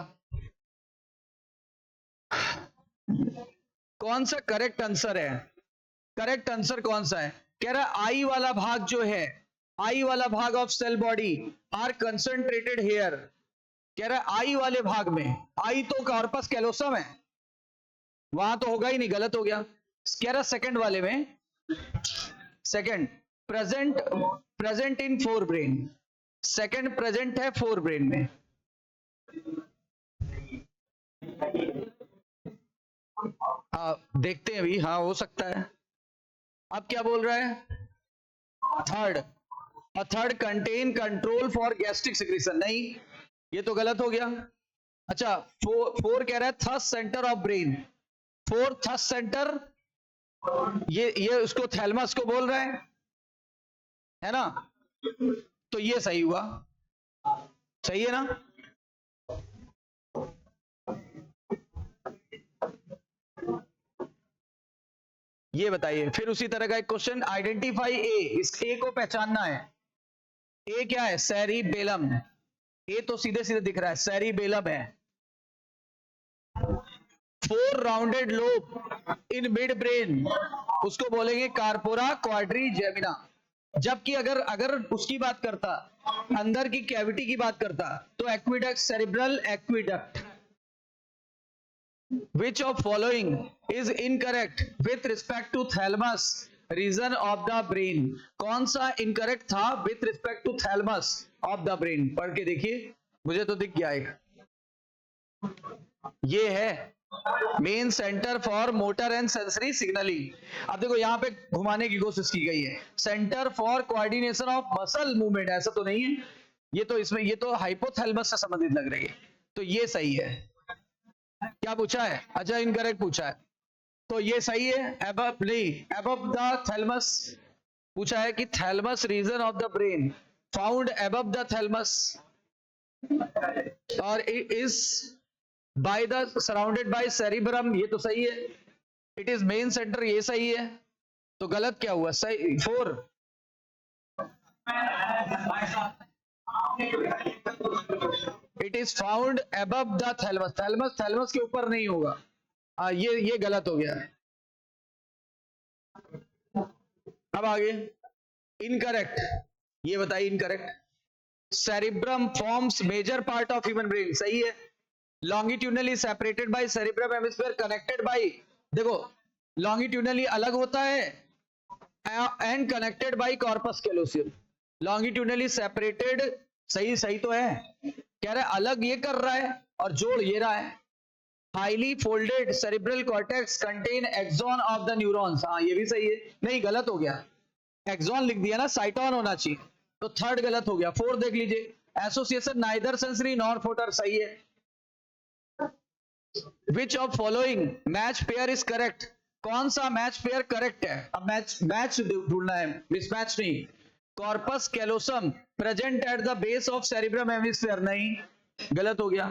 कौन सा करेक्ट आंसर है? करेक्ट आंसर कौन सा है? कह रहा है आई वाला भाग जो है, आई वाला भाग of cell body are concentrated here. कह रहा है आई वाले भाग में, आई तो कॉर्पस कैलोसम है, वहां तो होगा ही नहीं, गलत हो गया। कह रहा सेकंड वाले में, second present in 4 brain. Second present है 4 ब्रेन में। देखते हैं अभी। हाँ हो सकता है। अब क्या बोल रहा है? Third, third contain control for gastric secretion. नहीं, ये तो गलत हो गया। अच्छा, 4 कह रहा है thirst centre of brain. 4 thirst centre, ये उसको थैलमस को बोल रहा है ना? तो ये सही हुआ। सही है ना? ये बताइए। फिर उसी तरह का एक क्वेश्चन, आइडेंटिफाई ए, इस ए को पहचानना है। ए क्या है? सेरिबेलम। ए तो सीधे सीधे दिख रहा है, सेरिबेलम है। 4 rounded lobe in mid brain, उसको बोलेंगे कार्पोरा क्वाड्रिजेमिना। जबकि अगर अगर उसकी बात करता, अंदर की कैविटी की बात करता, तो aqueduct, cerebral aqueduct. Which of following is incorrect with respect to thalamus region of the brain? कौन सा incorrect था with respect to thalamus of the brain? पढ़ के देखिए, मुझे तो दिख गया है। ये है main centre for motor and sensory signalling. अब देखो यहां पे घुमाने की कोशिश की गई है, centre for coordination of muscle movement, ऐसा तो नहीं है। ये तो इसमें, ये तो हाइपोथैलेमस से संबंधित लग रही है, तो ये सही है। क्या पूछा है? अच्छा इनकरेक्ट पूछा है, तो ये सही है। अबव नहीं, अबव द थैलेमस पूछा है कि thalamus region of the brain found above the thalamus और it is by the surrounded by cerebrum, ये तो सही है। इट इज मेन सेंटर, ये सही है। तो गलत क्या हुआ? सही 4। It is found above the thalamus, thalamus thalamus के ऊपर नहीं होगा। ये गलत हो गया। अब आगे इनकरेक्ट, ये बताइए incorrect. Cerebrum forms major part of human brain, सही है। Longitudinally separated by cerebrum hemisphere, connected by, देखो लॉन्गिट्यूडनली अलग होता है and connected by corpus callosum. Longitudinally separated, सही सही तो है, कह रहा है अलग ये कर रहा है और जोड़ ये रहा है। Highly folded cerebral cortex contain axon of the neurons, हाँ ये भी सही है। नहीं गलत हो गया, एक्सॉन लिख दिया ना, साइटोन होना चाहिए, तो 3rd गलत हो गया। 4 देख लीजिए, association neither sensory nor motor, सही है। Which of following match pair is correct? कौन सा मैच पेयर करेक्ट है? अब मैच ढूंढना है, मिसमैच नहीं। Corpus callosum present at the base of cerebrum hemisphere, नहीं गलत हो गया।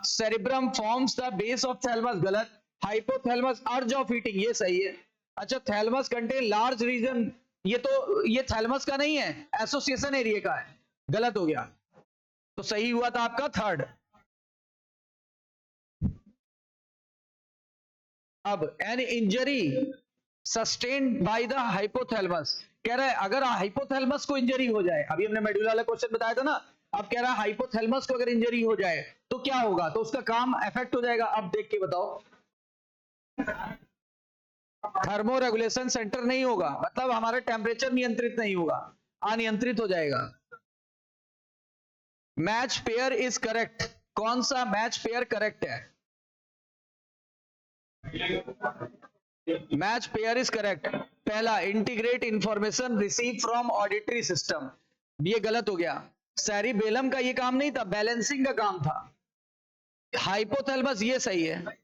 Cerebrum forms the base of thalamus, गलत। हाइपोथैलेमस अर्ज ऑफ ईटिंग, ये सही है। अच्छा थैलेमस कंटेन लार्ज रीजन, ये थैलेमस का नहीं है, एसोसिएशन एरिया का है, गलत हो गया। तो सही हुआ था आपका 3rd। अब an injury sustained by the hypothalamus, कह रहा है अगर हाइपोथैलेमस को इंजरी हो जाए, अभी हमने मेडुला वाला क्वेश्चन बताया था ना, अब कह रहा है हाइपोथैलेमस को अगर इंजरी हो जाए तो क्या होगा? तो उसका काम अफेक्ट हो जाएगा। अब देख के बताओ। थर्मो रेगुलेशन सेंटर नहीं होगा, मतलब हमारा टेम्परेचर नियंत्रित नहीं होगा, अनियंत्रित हो जाएगा। मैच पेयर इज करेक्ट, कौन सा मैच पेयर करेक्ट है? Match pair is correct. पहला, integrate information receive from auditory system, ये गलत हो गया। सेरिबेलम का ये काम नहीं था, बैलेंसिंग का काम था। हाइपोथैलेमस ये सही है।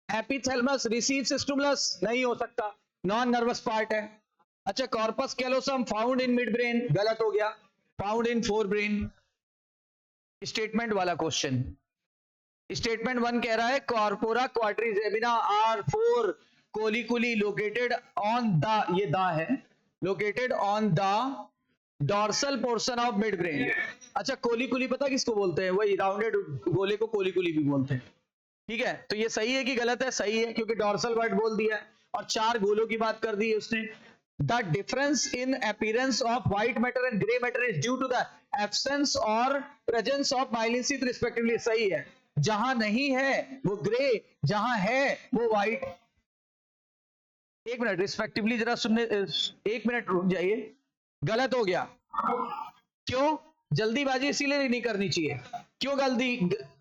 एपिथैलेमस रिसीव स्टिमुलस, नहीं हो सकता, नॉन नर्वस पार्ट है। अच्छा corpus callosum found in midbrain, गलत हो गया, found in forebrain. Statement वाला क्वेश्चन, स्टेटमेंट 1 कह रहा है corpora quadrigemina are 4 colliculi located on the, ये द है, located on the dorsal portion of midbrain. अच्छा कोलिकुली पता किसको बोलते हैं? वही राउंडेड गोले को कोलिकुली भी बोलते हैं। ठीक है, तो ये सही है कि गलत है? सही है, क्योंकि डॉर्सल वर्ड बोल दिया और 4 गोलों की बात कर दी है उसने। The difference in appearance of white matter and grey matter is due to the absence और presence of myelin sheath respectively, सही है। जहां नहीं है वो ग्रे, जहां है वो व्हाइट। एक मिनट, रिस्पेक्टिवली जरा सुनने, एक मिनट रुक जाइए, गलत हो गया। क्यों? जल्दीबाजी इसीलिए नहीं करनी चाहिए। क्यों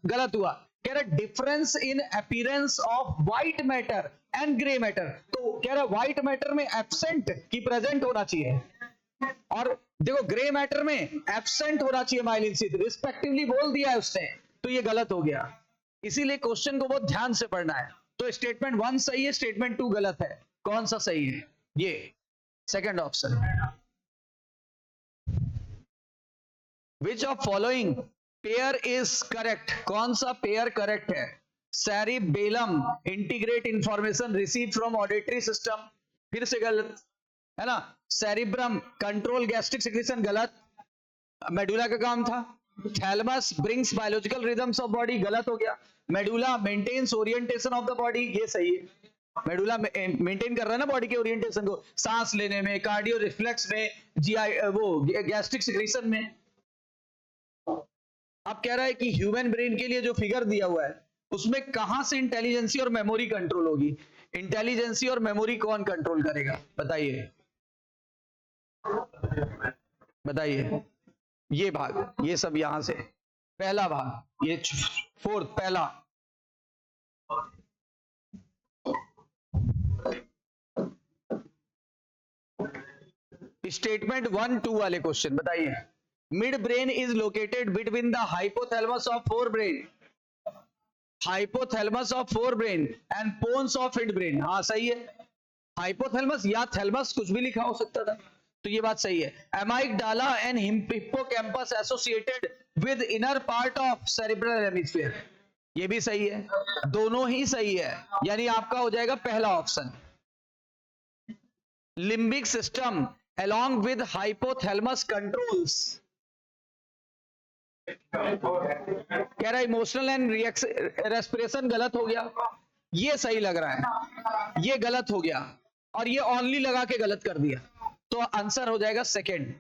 गलत हुआ? कह रहा difference in appearance of white matter and grey matter, तो कह रहा व्हाइट मैटर में एब्सेंट की प्रेजेंट होना चाहिए, और देखो ग्रे मैटर में एब्सेंट होना चाहिए माइलिन शीथ, रिस्पेक्टिवली बोल दिया है उसने, तो ये गलत हो गया। इसीलिए क्वेश्चन को बहुत ध्यान से पढ़ना है। तो स्टेटमेंट 1 सही है, स्टेटमेंट 2 गलत है। कौन सा सही है? ये second option. Which of following pair is correct? कौन सा पेयर करेक्ट है? Cerebellum integrate information receive from auditory system, फिर से गलत है ना। सेरिब्रम कंट्रोल गैस्ट्रिक सिक्रीशन, गलत, मेडुला का काम था। Thalamus brings biological rhythms of body, गलत हो गया। Medulla maintains orientation of the body, ये सही है। मेडुला मेंटेन कर रहा है ना बॉडी के ओरिएंटेशन को, सांस लेने में, कार्डियो रिफ्लेक्स में, जीआई वो गैस्ट्रिक सिक्रीशन में। अब कह रहा है कि ह्यूमन ब्रेन के लिए जो फिगर दिया हुआ है उसमें कहां से इंटेलिजेंसी और मेमोरी कंट्रोल होगी। इंटेलिजेंसी और मेमोरी कौन कंट्रोल करेगा बताइए, बताइए। ये भाग, ये सब यहां से पहला भाग, ये फोर्थ पहला। स्टेटमेंट 1-2 वाले क्वेश्चन बताइए। Mid brain is located between the hypothalamus of fore brain, hypothalamus of fore brain and pons of hind brain. हाँ सही है, हाइपोथैलेमस या थैलेमस कुछ भी लिखा हो सकता था, तो ये बात सही है। Amygdala and hippocampus associated with inner part of cerebral hemisphere, ये भी सही है, दोनों ही सही है, यानी आपका हो जाएगा पहला option. Limbic system along with hypothalamus controls, कह रहा है इमोशनल एंड रेस्पिरेशन, गलत हो गया, ये सही लग रहा है, ये गलत हो गया, और ये ओनली लगा के गलत कर दिया, तो आंसर हो जाएगा सेकंड।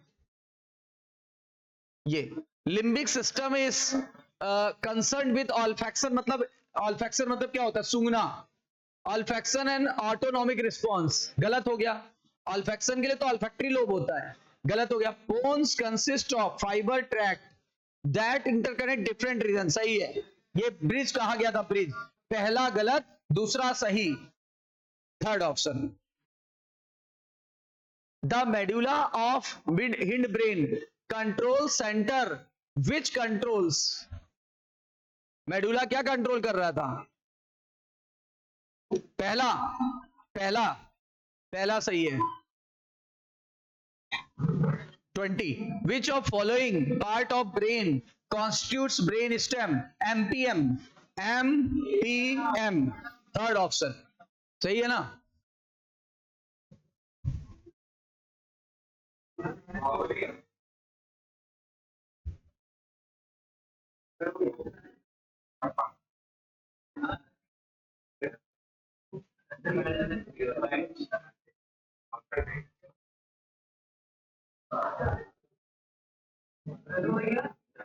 ये limbic system is concern with olfaction, मतलब ऑल्फैक्शन मतलब क्या होता है, सूंघना, ऑल्फैक्शन एंड ऑटोनॉमिक रिस्पॉन्स, गलत हो गया। ऑल्फैक्शन के लिए तो ऑल्फैक्टरी लोब होता है, गलत हो गया। Pons consist of fibre tract that interconnect different region, सही है। ये ब्रिज कहा गया था, ब्रिज, पहला गलत, दूसरा सही, third option. The medulla of mid hind brain control centre which controls, medulla क्या कंट्रोल कर रहा था, पहला पहला पहला सही है। 20 which of following part of brain constitutes brain stem, MPM, MPM, third option सही है ना।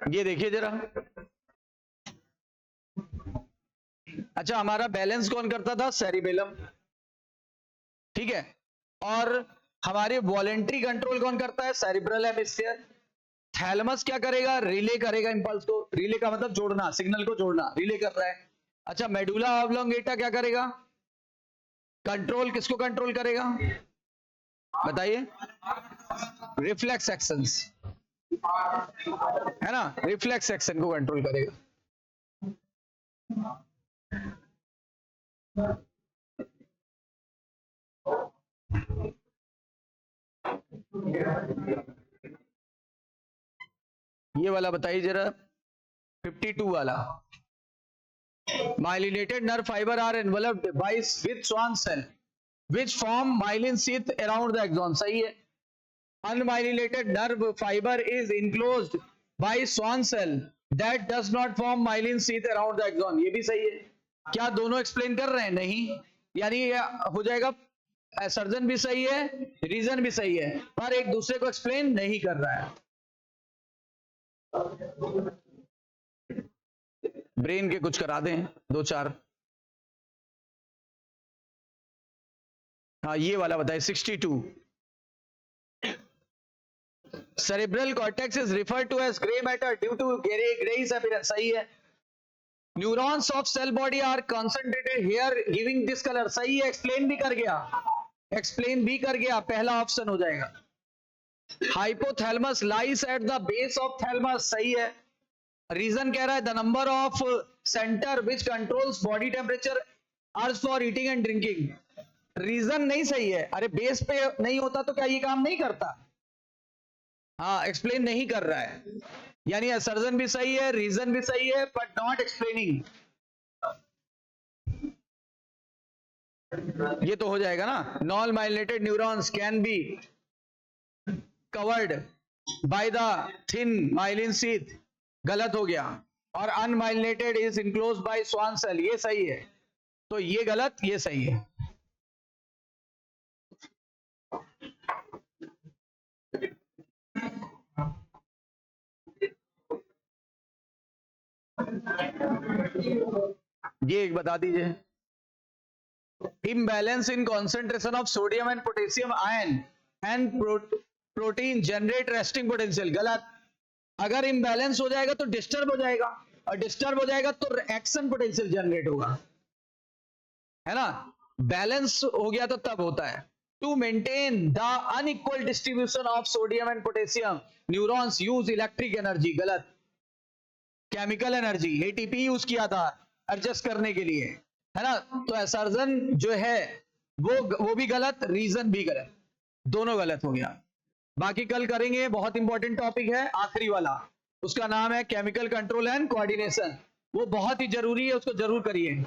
ये देखिए जरा, अच्छा हमारा बैलेंस कौन करता था, सेरिबेलम, ठीक है, और हमारे वॉलेंट्री कंट्रोल कौन करता है, सेरिब्रल हेमिस्फीयर। थैलेमस क्या करेगा, रिले करेगा इंपल्स को, रिले का मतलब जोड़ना, सिग्नल को जोड़ना, रिले कर रहा है। अच्छा मेडुला ऑब्लोंगेटा क्या करेगा, कंट्रोल, किसको कंट्रोल करेगा बताइए, रिफ्लेक्स एक्शंस, है ना, रिफ्लेक्स एक्शन को कंट्रोल करेगा। ये वाला बताइए जरा, 52 वाला। Myelinated nerve fiber are enveloped by with Schwann cell which form myelin sheath around the axon, सही है। Unmyelinated nerve fiber is enclosed by Schwann cell that does not form myelin sheath around the axon, ये भी सही है। क्या दोनों explain कर रहे हैं, नहीं, यानी हो जाएगा सर्जन भी सही है, रीजन भी सही है, पर एक दूसरे को एक्सप्लेन नहीं कर रहा है। ब्रेन के कुछ करा दें, दो चार। हाँ ये वाला बताइए, 62। Cerebral cortex is referred to as grey matter due to greyish appearance, सही है। Neurons of cell body are concentrated here giving this colour, सही है, एक्सप्लेन भी कर गया, एक्सप्लेन भी कर गया, पहला ऑप्शन हो जाएगा। Hypothalamus lies at the base of thalamus, सही है। रीजन कह रहा है the number of centre which controls body temperature urge for eating and drinking, region नहीं सही है, अरे बेस पे नहीं होता तो क्या ये काम नहीं करता, हाँ एक्सप्लेन नहीं कर रहा है, यानी सर्जन भी सही है, रीजन भी सही है, बट नॉट एक्सप्लेनिंग। ये तो हो जाएगा ना, non myelinated neurons can be covered by the thin myelin sheath, गलत हो गया। और unmyelinated is enclose by Schwann cell, ये सही है। तो ये गलत, ये सही है। ये एक बता दीजिए, imbalance in concentration of sodium and potassium ion and protein generate resting potential, गलत। अगर imbalance हो जाएगा तो डिस्टर्ब हो जाएगा, और डिस्टर्ब हो जाएगा तो एक्शन पोटेंशियल जनरेट होगा, है ना। बैलेंस हो गया तो तब होता है। To maintain the unequal distribution of sodium and potassium neurons use electric energy, गलत। केमिकल एनर्जी एटीपी यूज किया था एडजस्ट करने के लिए, है ना। तो एसर्जन जो है वो भी गलत, रीजन भी गलत, दोनों गलत हो गया। बाकी कल करेंगे, बहुत इंपॉर्टेंट टॉपिक है आखिरी वाला, उसका नाम है केमिकल कंट्रोल एंड कोऑर्डिनेशन। वो बहुत ही जरूरी है, उसको जरूर करिए।